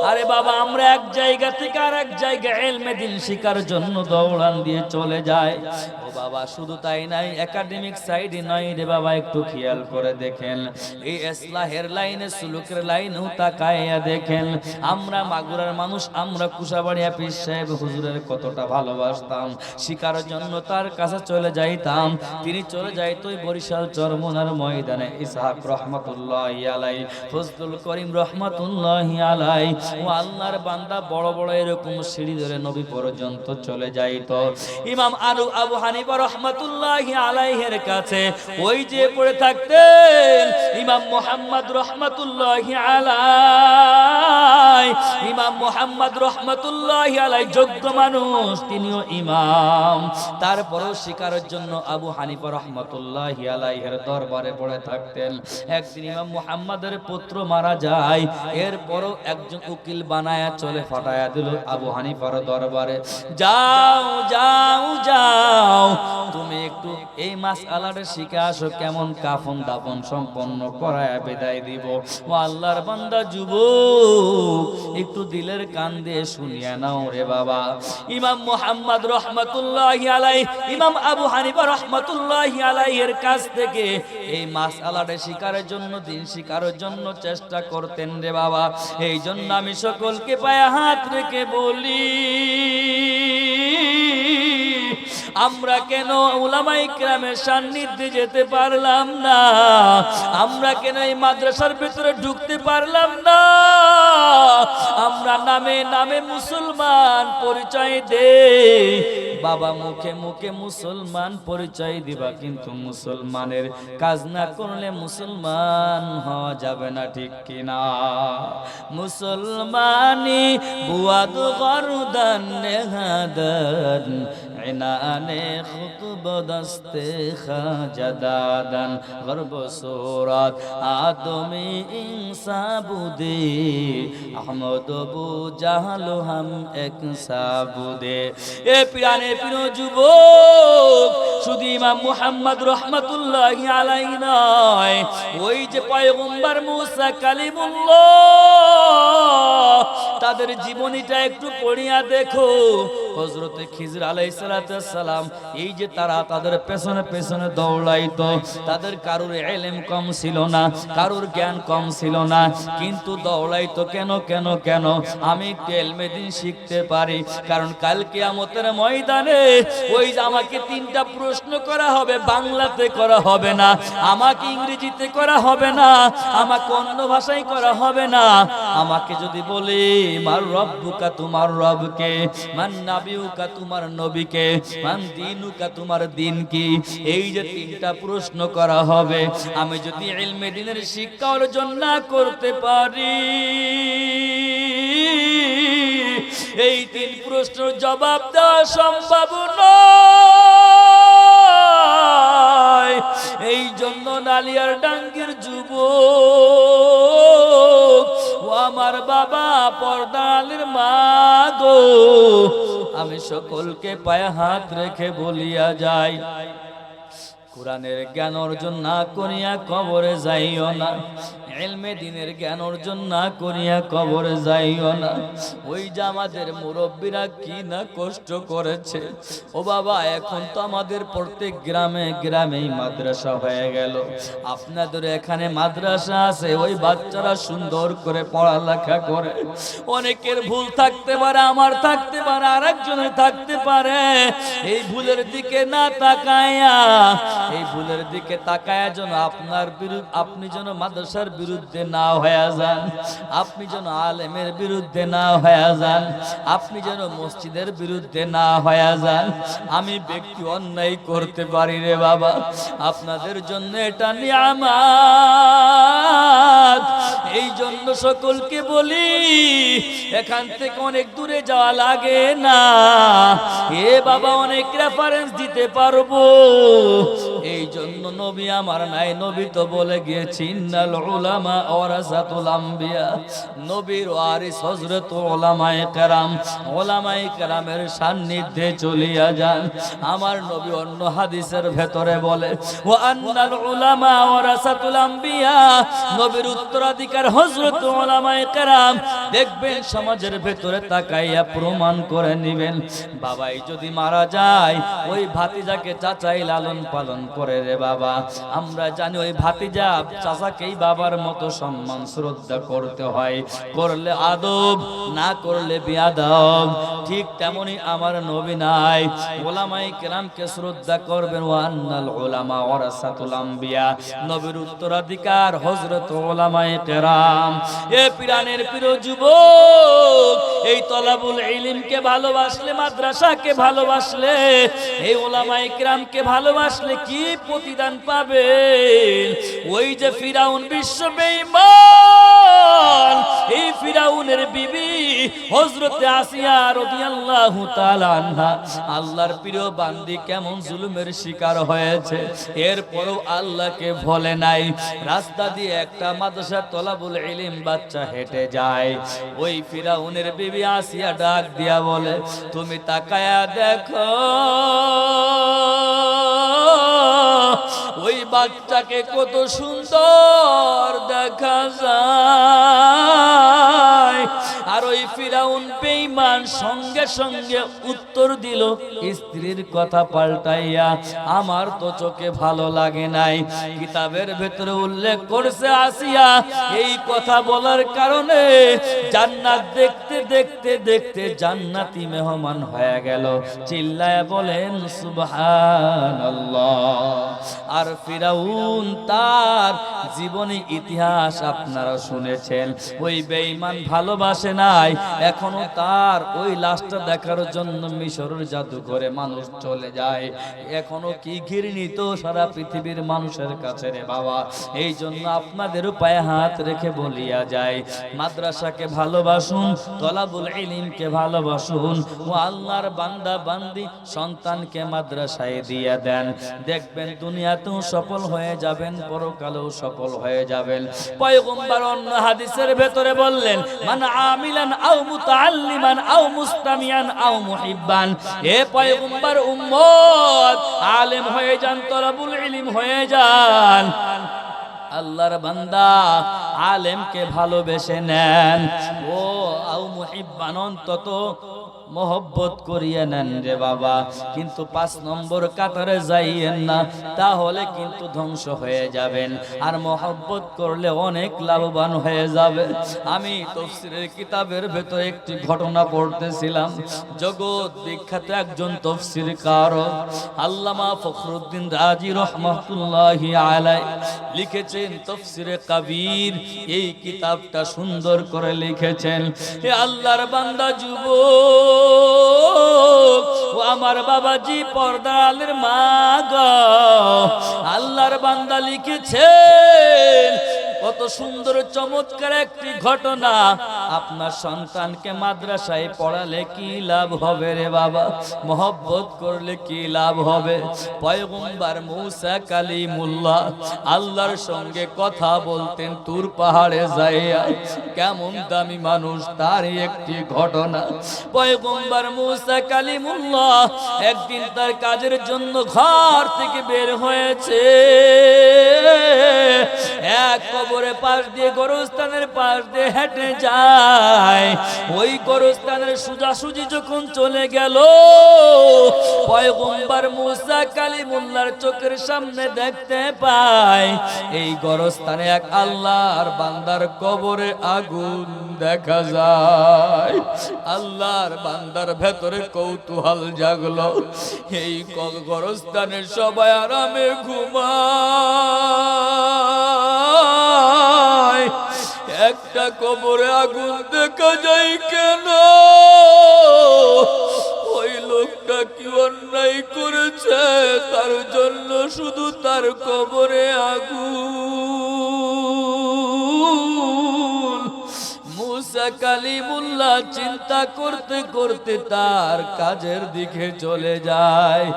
Speaker 1: আরে বাবা, আমরা এক জায়গা থেকে আর এক জায়গায় ইলমে দ্বীন শিখার জন্য দৌড়ান দিয়ে চলে যায়। ও বাবা, শুধু তাই নাই, একাডেমিক সাইডে নয় রে বাবা, একটু খেয়াল করে দেখেন, এই ইসলাহের লাইনে, সুলুকের লাইনেও তাকায়া দেখেন। আমরা মাগুরার মানুষ, আমরা কুশাবাড়িয়া পীর সাহেব হুজুরের কতটা ভালোবাসতাম, শিকার জন্য তার কাছে চলে যাইতাম। তিনি চলে যাইতো বরিশাল চরমোনার ময়দানে, ইসহাক রহমাতুল্লাহি আলাইহি, ফজলুল করিম রহমাতুল্লাহি আলাইহি, ও আল্লাহর বান্দা বড় বড় এরকম সিঁড়ি ধরে নবী পর্যন্ত চলে যাইতো। ইমাম আবু হানিফা রহমাতুল্লাহি আলাইহির কাছে ওই যে পড়ে থাকতেন ইমাম মুহাম্মদ রহমাতুল্লাহি আলাইহি, ইমাম মুহাম্মদ রহমাতুল্লাহি আলাইহি যোগ্য মানুষ, তিনিও ইমাম, তারপরেও শিকারের জন্য আবু হানিফা রহমাতুল্লাহি আলাইহির দরবারে পড়ে থাকতেন। একদিন ইমাম মুহাম্মাদের পুত্র মারা যায়, এরপরও একজন উকিল বানায়া চলে ফাটায়া দিল আবু হানিফার দরবারে, যাও যাও যাও, তুমি একটু এই মাসআলাটা শিখে আসো, কেমন কাফন দাফন সম্পন্ন করায়া বিদায় দিব। ও আল্লাহর বান্দা যুবক, একটু দিলের কান দিয়ে শুনিয়া নাও রে বাবা। ইমাম মুহাম্মদ রহমাতুল্লাহি আলাইহি, ইমাম আবু হানিফা রহমাতুল্লাহি আলাইহির কাছ থেকে এই মাসআলাটা শিকারের জন্য, দিন শিকারের জন্য চেষ্টা করতেন রে বাবা। এই জন্য আমি সকলকে পায়ে হাত রেখে বলি, আমরা কেন উলামায়ে কেরামের সান্নিধ্যে যেতে পারলাম না? আমরা কেন এই মাদ্রাসার ভিতরে ঢুকতে পারলাম না? আমরা নামে নামে মুসলমান পরিচয় দেই বাবা, মুখে মুখে মুসলমান পরিচয় দিবা, কিন্তু মুসলমানের কাজ না করলে মুসলমান হওয়া যাবে না, ঠিক কিনা? মুসলমানি বুয়াদ গরদান নেহাদান, ইনানে খুতব দস্তে খাজাদাদান, গর্ব সুরাত আদমি ইনসাবুদে, আহমদ বু জাহাল হাম এক সাবুদে। এ পিরানে পিরো যুবক, শুধু ইমাম মুহাম্মদ রহমাতুল্লাহি আলাইহি নয়, ওই যে পয়গম্বর মুসা কালিমুল্লাহ, তাদের জীবনীটা একটু পড়িয়া দেখো। হযরতে খিজর আলাইহিস সালাম, এই যে তারা তাদের পেছনে পেছনে দৌড়াইতো, তাদের কারোর ইলম কম ছিল না, কারোর জ্ঞান কম ছিল না, কিন্তু দৌড়াইতো কেন কেন কেন? আমি একটু ইলমে দ্বীন শিখতে পারি, কারণ কাল কিয়ামতের ময়দানে ওই যে আমাকে 3টা প্রশ্ন করা হবে, বাংলাতে করা হবে না, আমাকে ইংরেজিতে করা হবে না, আমাকে অন্য ভাষায় করা হবে না। আমাকে যদি বলে মার রব্বুকা, তোমার রবকে, মান নাবিয়ুকা, তোমার নবীকে, মান দীনুকা, তোমার দিন কি, এই যে 3টা প্রশ্ন করা হবে, আমি যদি ইলমে দ্বীনের শিক্ষা অর্জন না করতে পারি, এই 3 প্রশ্নের জবাব দেওয়া সম্ভব নয়। এই জন্য নালিয়ার ডাঙ্গির যুবক ও আমার বাবা পর্দালের মা গো, আমি সকলকে পায়ে হাত রেখে বলিয়া যাই, কোরআনের জ্ঞান অর্জন না করিয়া কবরে যাইও না, ইলমে দ্বীনের জ্ঞান অর্জন না করিয়া কবরে যাইও না। ওই যে আমাদের মুরব্বীরা কি না কষ্ট করেছে ও বাবা, এখন তো আমাদের প্রত্যেক গ্রামে গ্রামেই মাদ্রাসা হয়ে গেল। আপনাদের এখানে মাদ্রাসা আছে, ওই বাচ্চারা সুন্দর করে পড়ালেখা করে। অনেকের ভুল থাকতে পারে, আমার থাকতে পারে, আরেকজনের থাকতে পারে। এই ভুলের দিকে না তাকায়া, এই ভুলের দিকে তাকায়া যেন আপনি যেন মাদ্রাসার বিরুদ্ধে না হয়ে যান, আপনি যেন আলেমের বিরুদ্ধে না হয়ে যান, আপনি যেন মসজিদের বিরুদ্ধে না হয়ে যান। আমি ব্যক্তি অন্যায় করতে পারি রে বাবা, আপনাদের জন্য এটা নিয়ামত। এই জন্য সকলকে বলি, এখান থেকে অনেক দূরে যাওয়া লাগে না। এ বাবা অনেক রেফারেন্স দিতে পারবো। এই জন্য নবী আমার নাই, নবী তো বলে গিয়েছি ইন্নাল উলামা ওয়ারাসাতুল আম্বিয়া, নবীর ওয়ারিস হযরত উলামায়ে কেরাম। উলামায়ে কেরামের সান্নিধ্যে চলিয়া যান। আমার নবী অন্য হাদিসের ভেতরে বলে ওয়া আন্নাল উলামা ওয়ারাসাতুল আম্বিয়া, নবীর উত্তরাধিকার হযরত উলামায়ে কেরাম। দেখবেন সমাজের ভেতরে তাকাইয়া প্রমাণ করে নেবেন, বাবাই যদি মারা যায় ওই ভাতিজাকে চাচাই লালন পালন করে রে বাবা। আমরা জানি ওই ভাতিজা চাচাকেই বাবার মতো সম্মান শ্রদ্ধা করতে হয়, করলে আদব, না করলে বিয়াদব। ঠিক তেমনি আমার নবী নাই, উলামায়ে কেরামকে শ্রদ্ধা করবেন। ওয়া আন্নাল উলামা ওয়ারাসাতুল আম্বিয়া, নবীর উত্তরাধিকার হযরত উলামায়ে কেরাম। এ পিরানের প্রিয় যুবক, এই তলাবুল ইলমকে ভালোবাসলে, মাদ্রাসাকে ভালোবাসলে, এই উলামায়ে কেরামকে ভালোবাসলে কি প্রতিদান পাবেন? ওই যে ফিরাউন বিশ্ব বেঈমান, এই ফিরাউনের বিবি হযরতে আসিয়া রাদিয়াল্লাহু তাআলা আনহা, আল্লাহর প্রিয় বান্দি কেমন জুলুমের শিকার হয়েছে, এরপরও আল্লাহকে ভুলে নাই। রাস্তা দিয়ে একটা মাদ্রাসার তলাবুল ইলম বাচ্চা হেঁটে যায়, ওই ফিরাউনের বিবি আসিয়া ডাক দিয়া বলে, তুমি তাকায়া দেখো ওই বাচ্চাকে কত সুন্দর দেখা যায়। আর ওই ফিরাউন বেঈমান সঙ্গে সঙ্গে উত্তর দিল স্ত্রীর কথা পাল্টাইয়া, আমার তো চোখে ভালো লাগে নাই। কিতাবের ভেতরে উল্লেখ করছে আসিয়া এই কথা বলার কারণে জান্নাত দেখতে দেখতে দেখতে জান্নাতি মেহমান হয়ে গেল। চিল্লায়া বলেন সুবহানাল্লাহ। আর ফিরাউন তার জীবনী ইতিহাস আপনারা শুনেছেন, ওই বেঈমান ভালোবাসে নাই, এখনো তার ওই লাশটা দেখার জন্য মিশরের জাদুঘরে মানুষ চলে যায়। এখনো কি ঘৃণিত সারা পৃথিবীর মানুষের কাছে রে বাবা। এই জন্য আপনাদেরও পায়ে হাত রেখে বলিয়া যায়, মাদ্রাসাকে ভালোবাসুন, তলাবুল ইলমকে ভালোবাসুন। ও আল্লাহর বান্দা বান্দি সন্তানকে মাদ্রাসায় দিয়ে দেন, দেখবেন দুনিয়াতেও সফল হয়ে যাবেন, পরকালেও সফল হয়ে যাবেন। পয়গম্বর অন্য হাদিসের ভেতরে বললেন, মান আমিলান আও মুতাআল্লিমান আও মুস্তামিয়ান আও মুহিব্বান। এ পয়গম্বর উম্মত, আলেম হয়ে যান, তলাবুল ইলম হয়ে যান। আল্লাহর বান্দা আলেমকে ভালোবেসে নেন, ও আও মুহিব্বান, অন্তত মোহব্বত করিয়ে নেন রে বাবা। কিন্তু 5 নম্বর কাতারে যাইয়েন না, তাহলে কিন্তু ধ্বংস হয়ে যাবেন। আর মোহব্বত করলে অনেক লাভবান হয়ে যাবে। আমি তাফসীরের কিতাবের ভেতরে একটি ঘটনা পড়তেছিলাম। জগৎ বিখ্যাত একজন তাফসীরকার আল্লামা ফখরুদ্দিন রাজি রহমাতুল্লাহি আলাইহি লিখেছেন তাফসীরে কবির। এই কিতাবটা সুন্দর করে লিখেছেন। হে আল্লাহর বান্দা যুবক, ও আমার বাবাজি পর্দালের মা গো, আল্লাহর বান্দা লিখেছেন কত সুন্দর চমৎকার একটি ঘটনা। আপনার সন্তানকে মাদ্রাসায় পড়ালে কি লাভ হবে রে বাবা, মহব্বত করলে কি লাভ হবে? পয়গম্বর মূসা কালিমুল্লাহ আল্লাহর সঙ্গে কথা বলতেন তুর পাহাড়ে যাইয়া। কেমন দামি মানুষ, তারই একটি ঘটনা। পয়গম্বর মূসা কালিমুল্লাহ একদিন তার কাজের জন্য ঘর থেকে বের হয়েছে। এক কবরের পাশ দিয়ে, গোরস্থানের পাশ দিয়ে হেঁটে যায়। ওই গোরস্থানের সোজাসুজি যখন চলে গেল, পয়গম্বর মূসা কালিমুল্লাহর চোখের সামনে দেখতে পায় এই গোরস্থানে এক আল্লাহর বান্দার কবরে আগুন দেখা যায়। আল্লাহর বান্দার ভেতরে কৌতূহল জাগলো। এই গোরস্থানের সবাই আরামে ঘুমায়, একটা কবরে আগুন দেখা যায় কেন? ওই লোকটা কি অন্যায় করেছে তার জন্য শুধু তার কবরে আগুন? মূসা কালিমুল্লাহ চিন্তা করতে করতে তার কাজের দিকে চলে যায়।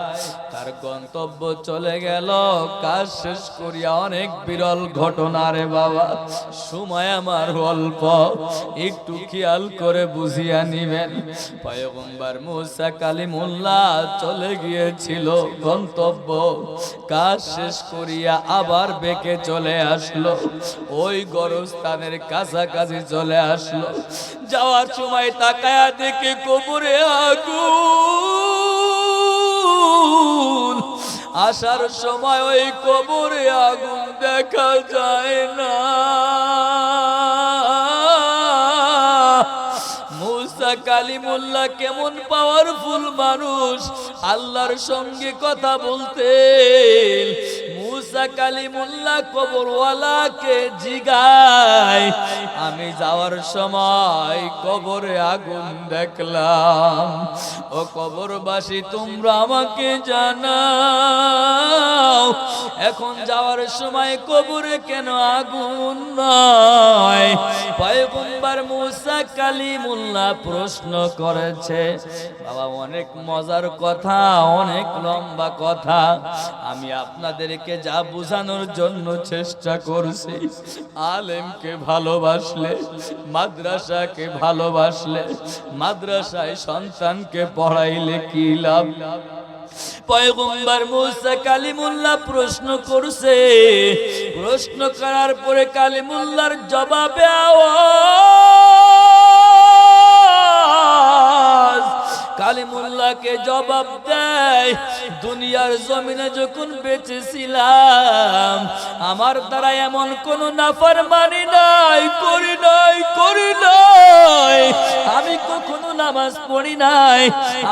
Speaker 1: তার গন্তব্য চলে গেল। কাজ শেষ করিয়া, অনেক বিরল ঘটনা রে বাবা, সময় আমার অল্প, একটু খেয়াল করে বুঝিয়া নিবেন। পয়গম্বর মূসা কালিমুল্লাহ চলে গিয়েছিল গন্তব্য, কাজ শেষ করিয়া আবার বেঁকে চলে আসলো। ওই গোরস্থানের কাছাকাছি চলে আসলো। যাওয়ার সময় তাকায়া দেখে কবরে আগুন। আসার সময় ওই কবরে আগুন দেখা যায় না। মূসা কালিমুল্লাহ কেমন পাওয়ারফুল মানুষ, আল্লাহর সঙ্গে কথা বলতেন। মূসা কালিমুল্লাহ কবরওয়ালাকে জিগায়, আমি যাওয়ার সময় কবরে আগুন দেখলাম, ও কবরবাসী তোমরা আমাকে জানাও, এখন যাওয়ার সময় কবরে কেন আগুন নয়? পয়গম্বর মূসা কালিমুল্লাহ প্রশ্ন করেছে। বাবা, অনেক মজার কথা, অনেক লম্বা কথা, আমি আপনাদেরকে যা বোঝানোর জন্য চেষ্টা করছি, আলেমকে ভালোবাসলে, মাদ্রাসাকে ভালোবাসলে, মাদ্রাসায় সন্তানকে পড়াইলে কি লাভ? পয়গম্বর মূসা কালিমুল্লাহ প্রশ্ন করছে। প্রশ্ন করার পরে কালিমুল্লাহর জবাবে আওয়াজ কালিমুল্লাহকে জবাব দেয়, দুনিয়ার জমিনে যখন বেঁচে ছিলাম আমার দ্বারা এমন কোন নাফরমানি নাই, করি নাই, আমি কখনো নামাজ পড়ি নাই,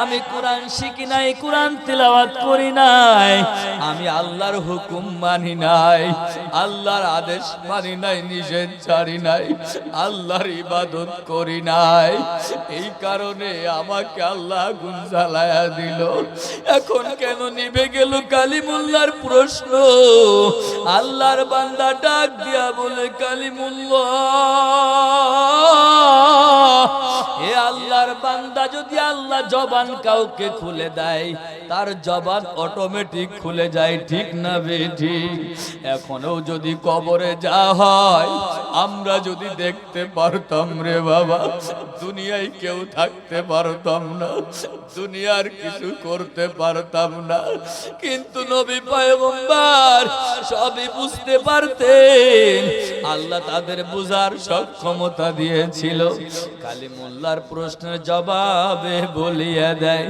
Speaker 1: আমি কোরআন শিখি নাই, কোরআন তিলাওয়াত করি নাই, আমি আল্লাহর হুকুম মানি নাই, আল্লাহর আদেশ মানি নাই, নিষেধ ছাড়ি নাই, আল্লাহর ইবাদত করি নাই, এই কারণে আমাকে আল্লাহ আগুন জ্বালায়া দিল। এখন কেন নিভে গেল? কালিমুল্লাহর প্রশ্ন। আল্লাহর বান্দা ডাক দিয়া বলে, কালিমুল্লাহ, এ আল্লাহর বান্দা, যদি আল্লাহ জবান কাউকে খুলে দেয় তার জবান অটোমেটিক খুলে যায়, ঠিক না বেঠিক? এখনো যদি কবরে যা হয় আমরা যদি দেখতে পারতাম রে বাবা, দুনিয়ায় কেউ থাকতে পারতাম না, দুনিয়ার কিছু করতে পারতাম না। কিন্তু নবী পয়গম্বর সবই বুঝতে পারতেন, আল্লাহ তাদের বুঝার সক্ষমতা দিয়েছিল। কালিমুল্লাহর প্রশ্নের জবাবে বলিয়া দেয়,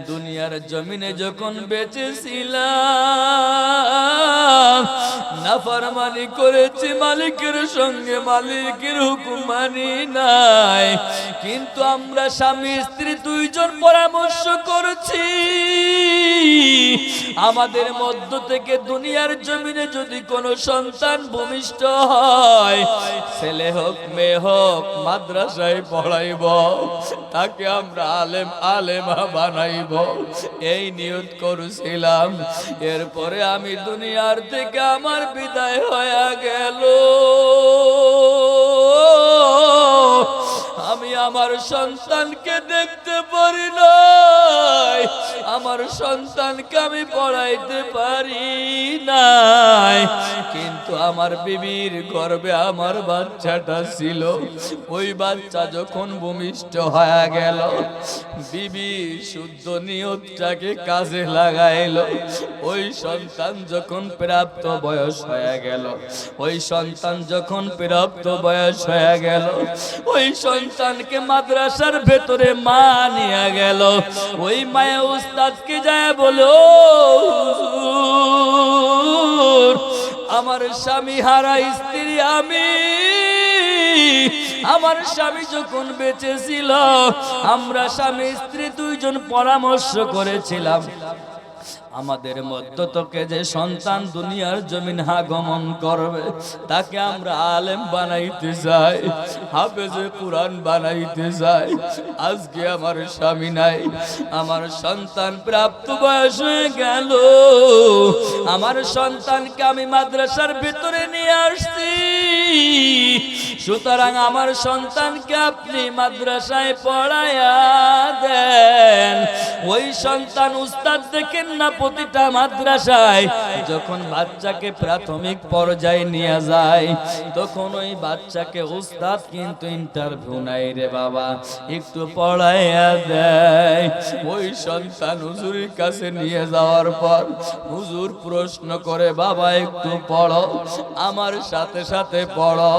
Speaker 1: দুনিয়ার জমিনে যখন বেঁচে ছিলাম নাফরমানি করেছি মালিকের সঙ্গে, মালিকের হুকুম মানি নাই, কিন্তু আমরা স্বামী স্ত্রী দুইজন পরামর্শ করছি, আমাদের মধ্য থেকে দুনিয়ার জমিনে যদি কোনো সন্তান ভূমিষ্ঠ হয়, ছেলে হোক মেয়ে হোক, মাদ্রাসায় পড়াইব, তাকে আমরা আলেমা বানাইব, এই নিয়ত করেছিলাম। এরপরে আমি দুনিয়ার থেকে আমার বিদায় হয়ে গেল। আমি আমার সন্তানকে দেখতে পারি নাই, আমার সন্তানকে আমি পড়াইতে পারি নাই, কিন্তু আমার বিবির গর্ভে আমার বাচ্চাটা ছিল। ওই বাচ্চা যখন ভূমিষ্ঠ হয়ে গেল, বিবি শুদ্ধ নিয়তটাকে কাজে লাগাইল। ওই সন্তান যখন প্রাপ্ত বয়স হয়ে গেল, ওই সন্তান যখন প্রাপ্ত বয়স হয়ে গেল, ওই সন্তানকে মাদ্রাসার ভেতরে মা নিয়ে গেল। ওই মায়া উস্তাদকে যায় বলো, আমার স্বামী হারা স্ত্রী আমি, আমার স্বামী যখন বেঁচে ছিল, আমরা স্বামী স্ত্রী দুইজন পরামর্শ করেছিলাম, আমাদের মধ্য থেকে যে সন্তান দুনিয়ার জমিন আগমন করবে, তাকে আমরা আলেম বানাইতে চাই, হাফেজে কোরআন বানাইতে চাই। আজকে আমার স্বামী নাই, আমার সন্তান প্রাপ্ত বয়স হয়ে গেল, আমার সন্তানকে আমি মাদ্রাসার ভিতরে নিয়ে আসছি। সুতরাং আমার সন্তানকে আপনি মাদ্রাসায় পড়ায়া দেন। ওই সন্তান উস্তাদ দেখেন না, প্রতিটা মাদ্রাসায় যখন বাচ্চাকে প্রাথমিক পর্যায়ে নিয়ে যায়, তখন ওই বাচ্চাকে উস্তাদ কিন্তু ইন্টারভিউ নাই রে বাবা, একটু পড়াইয়া দেয়। ওই সন্তান হুজুরের কাছে নিয়ে যাওয়ার পর হুজুর প্রশ্ন করে, বাবা একটু পড়ো, আমার সাথে সাথে পড়ো।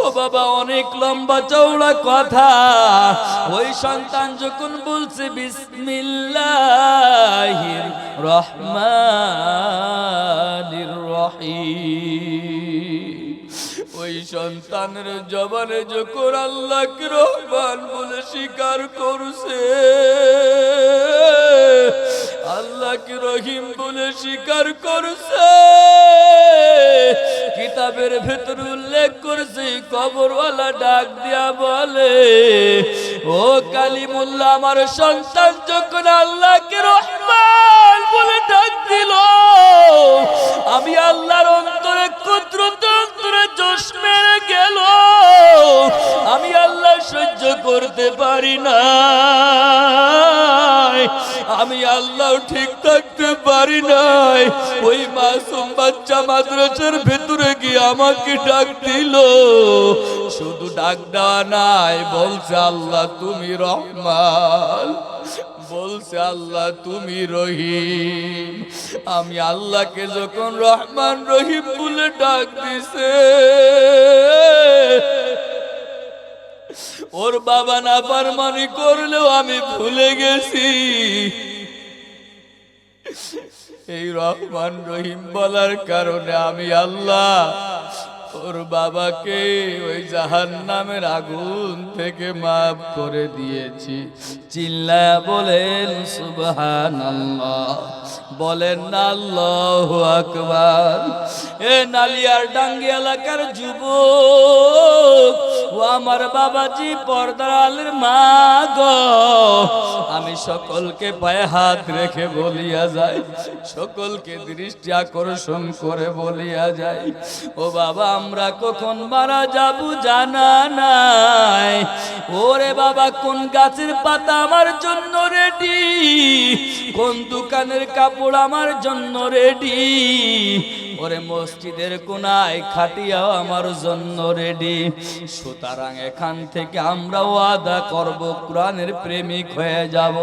Speaker 1: ও বাবা, অনেক লম্বা চওড়া কথা। ওই সন্তান যখন বলছে বিসমিল্লাহির রহমানির রহিম, ওই সন্তানের জবানে যখন আল্লাহকে রহমান বলে স্বীকার করছে, আল্লাহকে রহিম বলে স্বীকার করছে, কিতাবের ভেতর উল্লেখ করছে, কবরওয়ালা ডাক দিয়া বলে, ও কালিমুল্লাহ, আমার সন্তান যখন আল্লাহকে রহমান বলে ডাক দিল, আমি আল্লাহর অন্তরে কুদরত, অন্তরে জোশ মেরে গেল, আমি আল্লাহ সহ্য করতে পারি না, আমি আল্লাহ ঠিক থাকতে পারি নাই। ওই মাসুম বাচ্চা মাদ্রাসার ভেতরে গিয়ে আমাকে ডাক দিল, শুধু ডাক দেওয়া নাই, বলছে আল্লাহ তুমি রহমান, বলছে আল্লাহ তুমি রহিম। আমি আল্লাহকে যখন রহমান রহিম বলে ডাক দিছে, ওর বাবা না ফারমানি করলেও আমি ভুলে গেছি। এই রহমান রহিম বলার কারণে আমি আল্লাহ ওর বাবাকে ওই জাহান্নামের আগুন থেকে মাফ করে দিয়েছি। চিল্লা বলেন সুবহানাল্লাহ, বলেন না আল্লাহু আকবার। এ নালিয়ার ডাঙ্গি এলাকার যুবক, ও আমার বাবাজি, পর্দার আলের মা গো, আমি সকলকে পায়ে হাত রেখে বলিয়া যাই, সকলকে দৃষ্টি আকর্ষণ করে বলিয়া যাই, ও বাবা, আমরা কখন মারা যাব জানা নাই। ওরে বাবা, কোন গাছের পাতা আমার জন্য রেডি, কোন দোকানের কাপড় আমার জন্য রেডি, ওরে মসজিদের কোনায় খাটিয়াও আমার জন্য রেডি। সুতরাং এখান থেকে আমরা ওয়াদা করব, কোরআনের প্রেমিক হয়ে যাব।